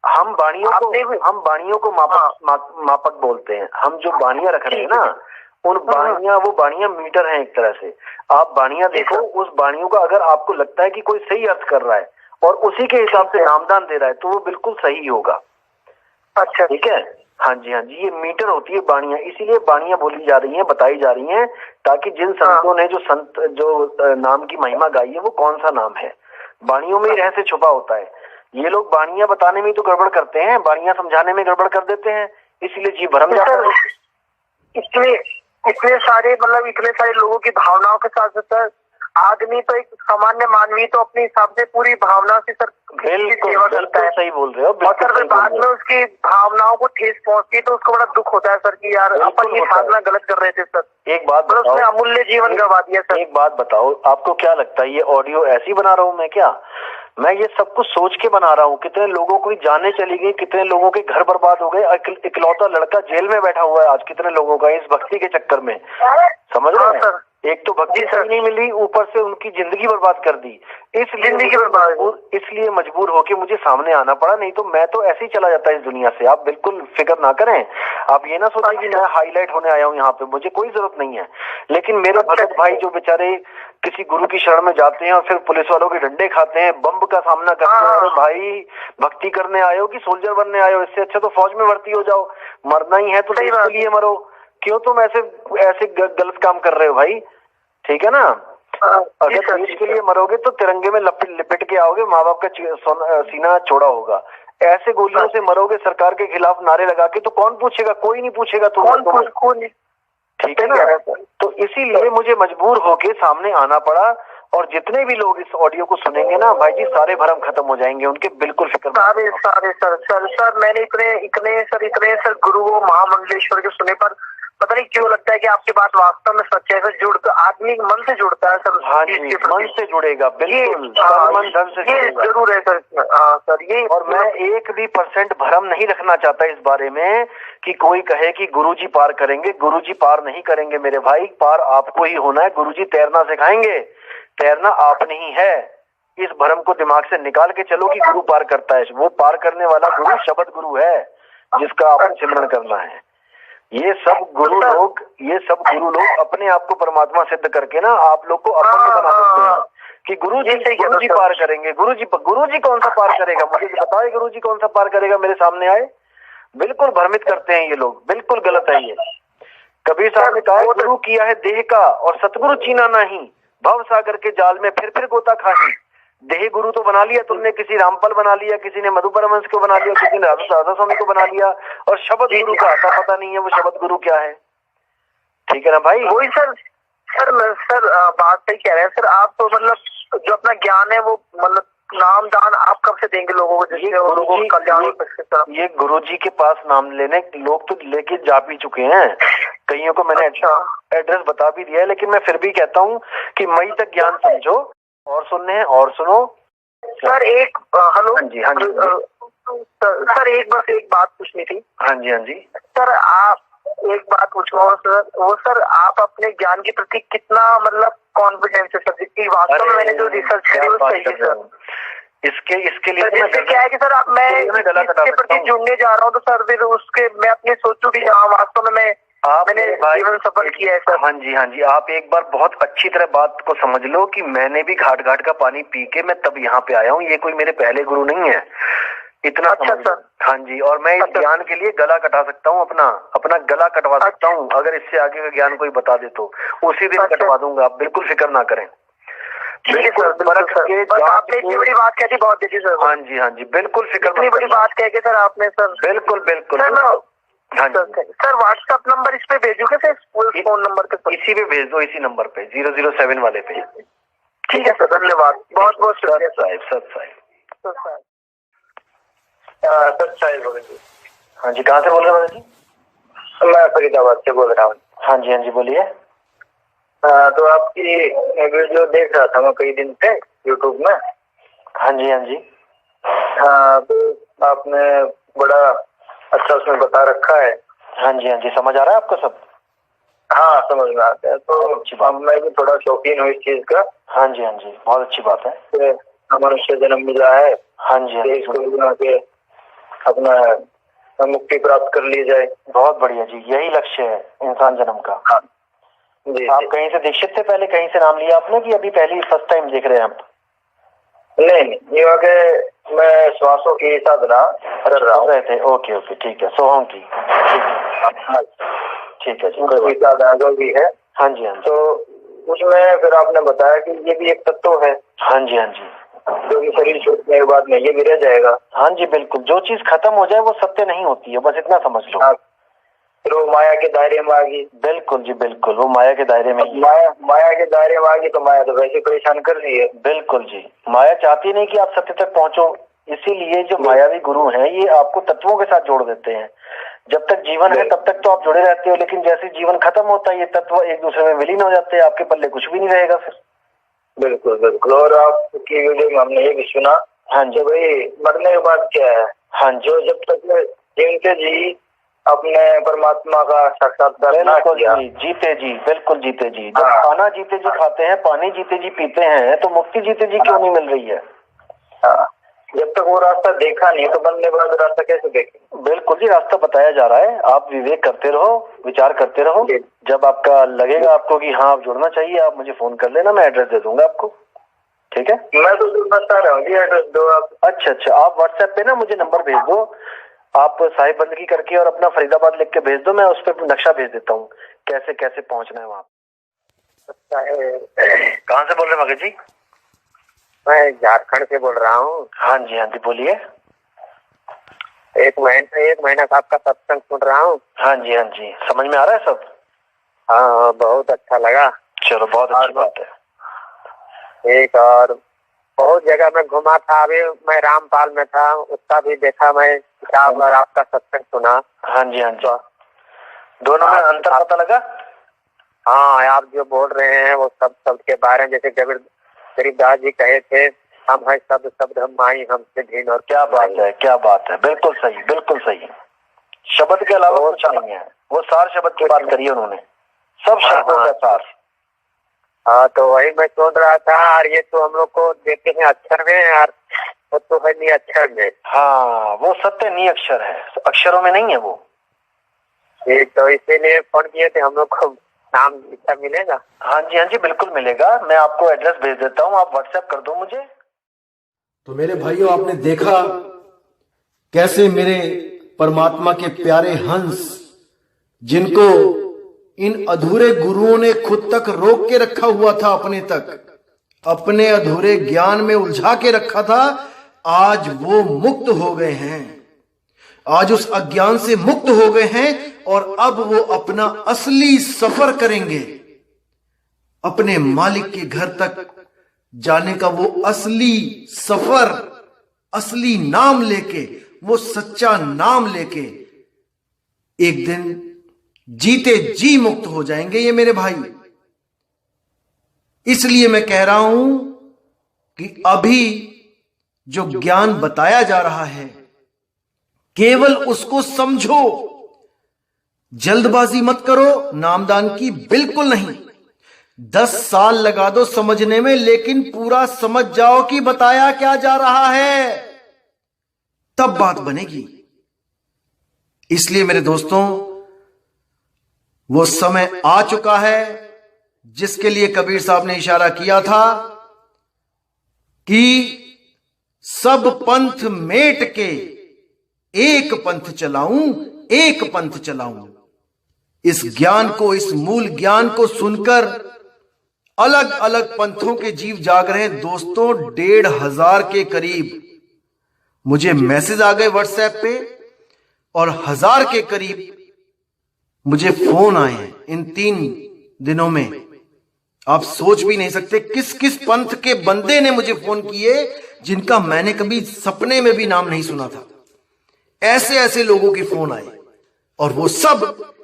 हम बाणियों को मापक बोलते हैं। हम जो बाणियां रख रहे हैं ना, वो बाणियां मीटर हैं एक तरह से। आप बाणियां देखो, उस बाणियों का अगर आपको लगता है कि कोई सही अर्थ कर रहा है और उसी के हिसाब से नामदान दे रहा है तो वो बिल्कुल सही होगा। अच्छा, ठीक है? हाँ जी, हाँ जी, ये मीटर होती है बाणियां। इसीलिए बाणियां बोली जा रही हैं, बताई जा रही हैं, ताकि जिन संतों ने जो नाम की महिमा गाई है वो कौन सा नाम है, बाणियों में ही रहस्य छुपा होता है। ये लोग बाणियां बताने में तो गड़बड़ करते हैं, बाणियां समझाने में गड़बड़ कर देते हैं, इसलिए जी भरम जाता है। इतने सारे लोगों की भावनाओं के साथ सर, आदमी तो एक सामान्य मानवी तो अपने हिसाब से पूरी भावना से सर सेवा करता है। सही बोल रहे हो। और सर बाद में उसकी भावनाओं को ठेस पहुंचती है तो उसको बड़ा दुख होता है सर कि यार अपन ये साधना गलत कर रहे थे सर। एक बात बताओ, उसने अमूल्य जीवन गवा दिया सर। एक बात बताओ, आपको क्या लगता है ये ऑडियो ऐसी बना रहा हूँ मैं क्या? मैं ये सब कुछ सोच के बना रहा हूँ। कितने लोगों की जानें चली गई, कितने लोगों के घर बर्बाद हो गए। इकलौता लड़का जेल में बैठा हुआ है आज, कितने लोगों का, इस भक्ति के चक्कर में। समझ रहे हैं? एक तो भक्ति सही नहीं मिली, ऊपर से उनकी जिंदगी बर्बाद कर दी। इसलिए मजबूर होके मुझे सामने आना पड़ा, नहीं तो मैं तो ऐसे ही चला जाता इस दुनिया से। आप बिल्कुल फिक्र ना करें, आप ये ना सोचें कि मैं हाईलाइट होने आया हूँ यहाँ पे, मुझे कोई जरूरत नहीं है। लेकिन मेरे भगत भाई जो बेचारे किसी गुरु की शरण में जाते हैं और फिर पुलिस वालों के डंडे खाते हैं, बम का सामना करते हैं, अरे भाई भक्ति करने आए हो कि सोल्जर बनने आए हो? इससे अच्छा तो फौज में भर्ती हो जाओ, मरना ही है तो देश के लिए मरो। क्यों तुम ऐसे गलत काम कर रहे हो भाई? ठीक है ना, अगर देश के लिए मरोगे तो तिरंगे में लिपट के आओगे, माँ बाप का सीना चौड़ा होगा। ऐसे गोलियों से मरोगे सरकार के खिलाफ नारे लगा के, तो कौन पूछेगा? कोई नहीं पूछेगा तुम। ठीक है ना, तो इसीलिए मुझे मजबूर होके सामने आना पड़ा। और जितने भी लोग इस ऑडियो को सुनेंगे ना भाई जी, सारे भरम खत्म हो जाएंगे उनके, बिल्कुल फिक्र। सारे सर मैंने इतने गुरुओं महामंडलेश्वर के सुने, पर पता नहीं क्यों लगता है कि आपकी बात वास्तव में सच है। जुड़ता आदमी मन से जुड़ता है सर। हाँ जी, मन से जुड़ेगा, बिल्कुल मन धन से जुड़ेगा। जरूर है सर। हाँ सर, ये और मैं 1% भरम नहीं रखना चाहता इस बारे में कि कोई कहे कि गुरुजी पार करेंगे। गुरुजी पार नहीं करेंगे मेरे भाई, पार आपको ही होना है। गुरुजी तैरना सिखाएंगे, तैरना आपने ही है। इस भरम को दिमाग से निकाल के चलो कि गुरु पार करता है। वो पार करने वाला गुरु शब्द गुरु है, जिसका आपको सिमरन करना है। ये सब गुरु लोग अपने आप को परमात्मा सिद्ध करके ना आप लोग को अपने बना देते हैं कि गुरुजी पार करेंगे। गुरुजी कौन सा पार करेगा? मुझे बताओ, गुरुजी कौन सा पार करेगा? मेरे सामने आए। बिल्कुल भ्रमित करते हैं ये लोग, बिल्कुल गलत है ये। कबीर साहब ने कहा, गुरु किया है देह का और सतगुरु चीना नहीं, भव सागर के जाल में फिर गोता खाही। देह गुरु तो बना लिया तुमने, किसी रामपाल बना लिया, किसी ने मधु परमहंस को बना लिया, किसी ने राधा स्वामी को बना लिया, और शब्द गुरु का आता पता नहीं है वो शब्द गुरु क्या है। ठीक है ना भाई? वही सर बात सही कह रहे हैं सर आप। तो मतलब जो अपना ज्ञान है वो मतलब नाम दान आप कब से देंगे लोगों को? ये गुरुजी के पास नाम लेने लोग तो लेके जा भी चुके हैं, कईयों को मैंने एड्रेस बता भी दिया है। लेकिन मैं फिर भी कहता हूँ कि मई तक ज्ञान समझो। और सुनने हैं और सुनो सर। एक हेलो। हाँ जी सर एक बात पूछनी थी। हाँ जी सर, आप एक बात पूछना सर, वो सर आप अपने ज्ञान के प्रति कितना मतलब कॉन्फिडेंस है सर? कि वास्तव में मैंने जो रिसर्च करी वो सही है सर। इसके लिए क्या है कि सर अब मैं इसके प्रति जुड़ने जा रहा हूँ, तो सर फिर उसके मैं अपने सोचूं कि हाँ वास्तव में मैंने जीवन सफल किया है सर। हाँ जी, आप एक बार बहुत अच्छी तरह बात को समझ लो कि मैंने भी घाट का पानी पी के मैं तब यहाँ पे आया हूँ। ये कोई मेरे पहले गुरु नहीं है, इतना अच्छा सर। हाँ जी, और मैं इस ज्ञान के लिए गला कटा सकता हूँ, अपना गला कटवा सकता हूँ। अगर इससे आगे का ज्ञान कोई बता दे तो उसी दिन कटवा दूंगा, आप बिल्कुल फिक्र ना करें। बिल्कुल आपने इतनी बड़ी बात कह दी, बहुत अच्छी सर। हाँ जी, बिल्कुल फिक्र। इतनी बड़ी बात कह के सर आपने सर। बिल्कुल हाँ सर, व्हाट्सएप नंबर इस पे भेजोगे सर? फोन नंबर पे इसी पे भेज दो, इसी नंबर पे 007 वाले पे। ठीक है सर, धन्यवाद, बहुत बहुत शुक्रिया साहिब। हाँ जी, कहाँ से बोल रहे हैं जी? मैं फरीदाबाद से बोल रहा हूँ। हाँ जी बोलिए। तो आपकी वीडियो देख रहा था मैं कई दिन से यूट्यूब में। हाँ जी। हाँ, तो आपने बड़ा अच्छा उसमें बता रखा है। हाँ जी, समझ आ रहा है आपको सब? हाँ, समझ में आता है। तो मैं भी थोड़ा शौकीन हूँ इस चीज का। हाँ जी, बहुत अच्छी बात है। मनुष्य जन्म मिला है। हाँ जी, के अपना मुक्ति प्राप्त कर ली जाए। बहुत बढ़िया जी, यही लक्ष्य है इंसान जन्म का। हाँ जी। आप कहीं से दीक्षित थे पहले? कहीं से नाम लिया आपने कि अभी पहली फर्स्ट टाइम देख रहे हैं आप? नहीं, ये वाकई मैं श्वासों की साधना कर रहा हूँ। ओके, ठीक है, सोहम की। ठीक है जी, साधना जो भी है। हाँ जी। तो उसमें फिर आपने बताया कि ये भी एक तत्व है। हाँ जी, जो कि शरीर छूटने के बाद में ये भी रह जाएगा। हाँ जी, बिल्कुल। जो चीज खत्म हो जाए वो सत्य नहीं होती है, बस इतना समझ लो। हाँ, फिर वो माया के दायरे में आ गई। बिल्कुल जी, बिल्कुल, वो माया के दायरे में। माया के दायरे में आ गई तो माया तो वैसे परेशान कर रही है। बिल्कुल जी, माया चाहती नहीं कि आप सत्य तक पहुंचो। इसीलिए जो मायावी गुरु हैं ये आपको तत्वों के साथ जोड़ देते हैं। जब तक जीवन है तब तक तो आप जुड़े रहते हो, लेकिन जैसे जीवन खत्म होता है ये तत्व एक दूसरे में विलीन हो जाते हैं, आपके पल्ले कुछ भी नहीं रहेगा फिर। बिल्कुल। और आपकी वीडियो में हमने ये भी सुना। हाँ जी भाई, मरने के बाद क्या है? हाँ, जो जब तक जीवते जी अपने परमात्मा का साक्षात्कार ना बिल्कुल किया। जी, जीते जी, बिल्कुल जीते जी। जब हाँ। खाना जीते जी खाते हैं, पानी जीते जी पीते हैं, तो मुक्ति जीते जी क्यों नहीं मिल रही है? हाँ, जब तक वो रास्ता देखा नहीं तो बनने बाद रास्ता कैसे देखें? बिल्कुल जी, रास्ता बताया जा रहा है। आप विवेक करते रहो, विचार करते रहो। जी। जब आपका लगेगा आपको कि हाँ आप जुड़ना चाहिए, आप मुझे फोन कर लेना, मैं एड्रेस दे दूंगा आपको। ठीक है, मैं तो जुड़ना चाह रहा हूँ जी, एड्रेस दो आप। अच्छा अच्छा, आप व्हाट्सएप पे ना मुझे नंबर भेज दो, आप साहिब बंदगी करके और अपना फरीदाबाद लिख के भेज दो, मैं उस पर नक्शा भेज देता हूँ कैसे कैसे पहुंचना है वहाँ। कहाँ से बोल रहे हैं मगर जी? मैं झारखंड से बोल रहा हूँ। हाँ जी हाँ जी, बोलिए। एक महीना से आपका सत्संग सुन रहा हूँ। हाँ जी हाँ जी, समझ में आ रहा है सब? हाँ, बहुत अच्छा लगा। चलो, बहुत अच्छी बात है। एक और बहुत जगह में घुमा था, अभी मैं रामपाल में था, उसका भी देखा मैं किताब और आपका सत्संग सुना। हाँ जी हाँ जी, दोनों में अंतर पता लगा? हाँ, आप जो बोल रहे हैं वो सब के बारे में, जैसे गरीबदास जी कहे थे, हम है शब्द हम माई हमसे भिन्न। और क्या बात है, क्या बात है, बिल्कुल सही, बिल्कुल सही। शब्द के अलावा कुछ नहीं है, वो सार शब्द की बात करी उन्होंने, सब शब्दों का सार। हाँ, तो वही मैं सोच रहा था, और ये तो हम लोग को देते हैं अक्षर में यार, वो तो है नहीं अक्षर में। हाँ, वो सत्य नहीं अक्षर है, अक्षरों में नहीं है वो। तो इसीलिए फोन किए थे, हम लोग को नाम लिखा मिलेगा? हाँ जी हाँ जी, बिल्कुल मिलेगा। मैं आपको एड्रेस भेज देता हूँ, आप व्हाट्सएप कर दो मुझे। तो मेरे भाइयों, आपने देखा कैसे मेरे परमात्मा के प्यारे हंस, जिनको इन अधूरे गुरुओं ने खुद तक रोक के रखा हुआ था, अपने तक, अपने अधूरे ज्ञान में उलझा के रखा था, आज वो मुक्त हो गए हैं। आज उस अज्ञान से मुक्त हो गए हैं और अब वो अपना असली सफर करेंगे। अपने मालिक के घर तक जाने का वो असली सफर, असली नाम लेके, वो सच्चा नाम लेके एक दिन जीते जी मुक्त हो जाएंगे ये मेरे भाई। इसलिए मैं कह रहा हूं कि अभी जो ज्ञान बताया जा रहा है, केवल उसको समझो, जल्दबाजी मत करो नामदान की, बिल्कुल नहीं। 10 साल लगा दो समझने में, लेकिन पूरा समझ जाओ कि बताया क्या जा रहा है, तब बात बनेगी। इसलिए मेरे दोस्तों, वो समय आ चुका है जिसके लिए कबीर साहब ने इशारा किया था कि सब पंथ मेट के एक पंथ चलाऊं, एक पंथ चलाऊं। इस ज्ञान को, इस मूल ज्ञान को सुनकर अलग अलग पंथों के जीव जाग रहे हैं। दोस्तों, 1,500 के करीब मुझे मैसेज आ गए व्हाट्सएप पे, और 1000 के करीब मुझे फोन आए हैं इन 3 दिनों में। आप सोच भी नहीं सकते किस किस पंथ के बंदे ने मुझे फोन किए, जिनका मैंने कभी सपने में भी नाम नहीं सुना था। ऐसे ऐसे लोगों के फोन आए, और वो सब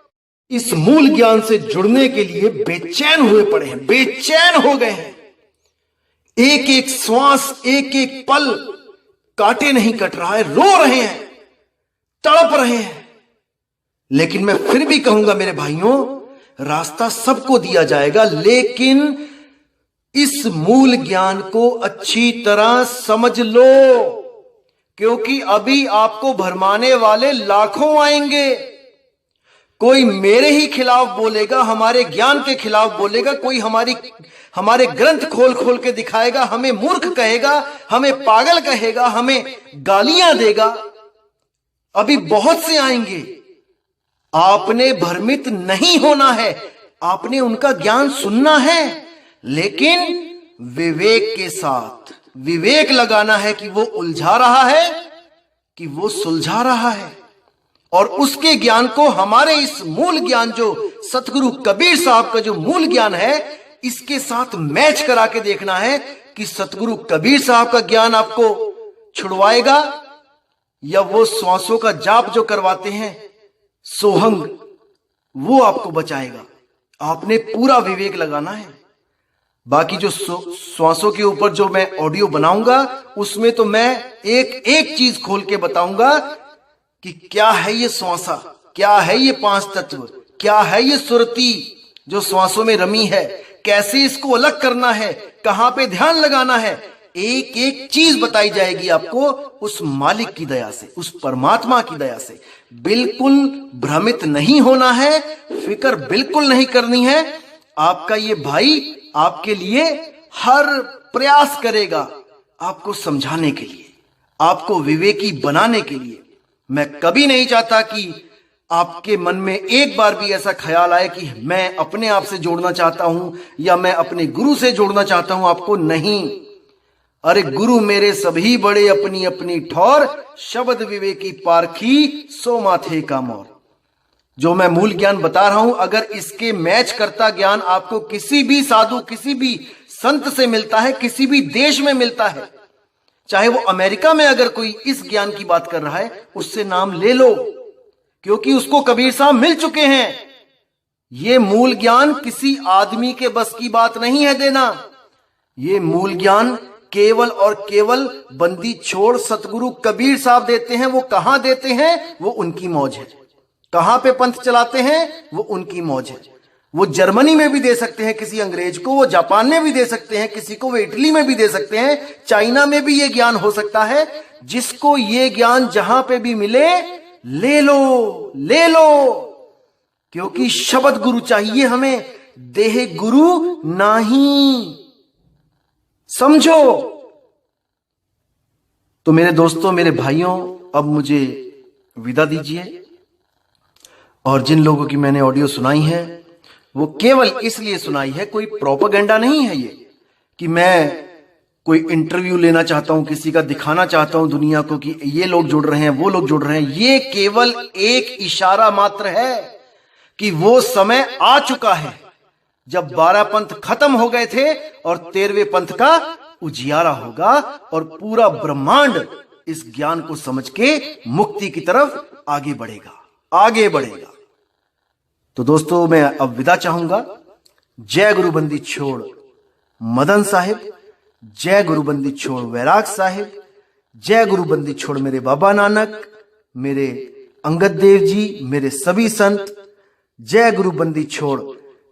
इस मूल ज्ञान से जुड़ने के लिए बेचैन हुए पड़े हैं, बेचैन हो गए हैं। एक एक श्वास, एक एक पल काटे नहीं कट रहा है, रो रहे हैं, तड़प रहे हैं। लेकिन मैं फिर भी कहूंगा मेरे भाइयों, रास्ता सबको दिया जाएगा, लेकिन इस मूल ज्ञान को अच्छी तरह समझ लो, क्योंकि अभी आपको भरमाने वाले लाखों आएंगे। कोई मेरे ही खिलाफ बोलेगा, हमारे ज्ञान के खिलाफ बोलेगा, कोई हमारे ग्रंथ खोल खोल के दिखाएगा, हमें मूर्ख कहेगा, हमें पागल कहेगा, हमें गालियां देगा। अभी बहुत से आएंगे। आपने भ्रमित नहीं होना है, आपने उनका ज्ञान सुनना है, लेकिन विवेक के साथ विवेक लगाना है कि वो उलझा रहा है कि वो सुलझा रहा है, और उसके ज्ञान को हमारे इस मूल ज्ञान, जो सतगुरु कबीर साहब का जो मूल ज्ञान है, इसके साथ मैच करा के देखना है कि सतगुरु कबीर साहब का ज्ञान आपको छुड़वाएगा या वो श्वासों का जाप जो करवाते हैं सोहंग, वो आपको बचाएगा। आपने पूरा विवेक लगाना है। बाकी जो श्वासों के ऊपर जो मैं ऑडियो बनाऊंगा, उसमें तो मैं एक एक चीज खोल के बताऊंगा कि क्या है ये श्वासा, क्या है ये 5 तत्व, क्या है ये सुरती जो श्वासों में रमी है, कैसे इसको अलग करना है, कहां पे ध्यान लगाना है, एक एक चीज बताई जाएगी आपको उस मालिक की दया से, उस परमात्मा की दया से। बिल्कुल भ्रमित नहीं होना है, फिक्र बिल्कुल नहीं करनी है। आपका ये भाई आपके लिए हर प्रयास करेगा आपको समझाने के लिए, आपको विवेकी बनाने के लिए। मैं कभी नहीं चाहता कि आपके मन में एक बार भी ऐसा ख्याल आए कि मैं अपने आप से जोड़ना चाहता हूं या मैं अपने गुरु से जोड़ना चाहता हूं आपको। नहीं, अरे गुरु मेरे सभी बड़े अपनी अपनी ठौर, शब्द विवेकी पारखी सो माथे का मोर। जो मैं मूल ज्ञान बता रहा हूं, अगर इसके मैच करता ज्ञान आपको किसी भी साधु, किसी भी संत से मिलता है, किसी भी देश में मिलता है, चाहे वो अमेरिका में अगर कोई इस ज्ञान की बात कर रहा है, उससे नाम ले लो, क्योंकि उसको कबीर साहब मिल चुके हैं। ये मूल ज्ञान किसी आदमी के बस की बात नहीं है देना। ये मूल ज्ञान केवल और केवल बंदी छोड़ सतगुरु कबीर साहब देते हैं। वो कहां देते हैं, वो उनकी मौज है। कहां पे पंथ चलाते हैं, वो उनकी मौज है। वो जर्मनी में भी दे सकते हैं किसी अंग्रेज को, वो जापान में भी दे सकते हैं किसी को, वो इटली में भी दे सकते हैं, चाइना में भी ये ज्ञान हो सकता है। जिसको ये ज्ञान जहां पे भी मिले ले लो, ले लो, क्योंकि शब्द गुरु चाहिए हमें, देह गुरु नहीं। समझो। तो मेरे दोस्तों, मेरे भाइयों, अब मुझे विदा दीजिए। और जिन लोगों की मैंने ऑडियो सुनाई है वो केवल इसलिए सुनाई है, कोई प्रोपेगेंडा नहीं है ये कि मैं कोई इंटरव्यू लेना चाहता हूं, किसी का दिखाना चाहता हूं दुनिया को कि ये लोग जुड़ रहे हैं, वो लोग जुड़ रहे हैं। ये केवल एक इशारा मात्र है कि वो समय आ चुका है जब 12 पंथ खत्म हो गए थे और 13वें पंथ का उजियारा होगा और पूरा ब्रह्मांड इस ज्ञान को समझ के मुक्ति की तरफ आगे बढ़ेगा, आगे बढ़ेगा। तो दोस्तों, मैं अब विदा चाहूंगा। जय गुरुबंदी छोड़ मदन साहिब, जय गुरुबंदी छोड़ वैराग साहिब, जय गुरुबंदी छोड़ मेरे बाबा नानक, मेरे अंगद देव जी, मेरे सभी संत। जय गुरुबंदी छोड़,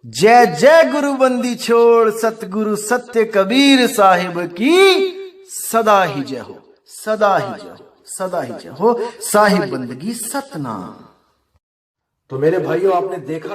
जय जय गुरुबंदी छोड़ सतगुरु सत्य कबीर साहिब की सदा ही जय हो, सदा ही जय हो, सदा ही जय हो। साहिब बंदगी सतनाम। तो मेरे भाइयों, आपने देखा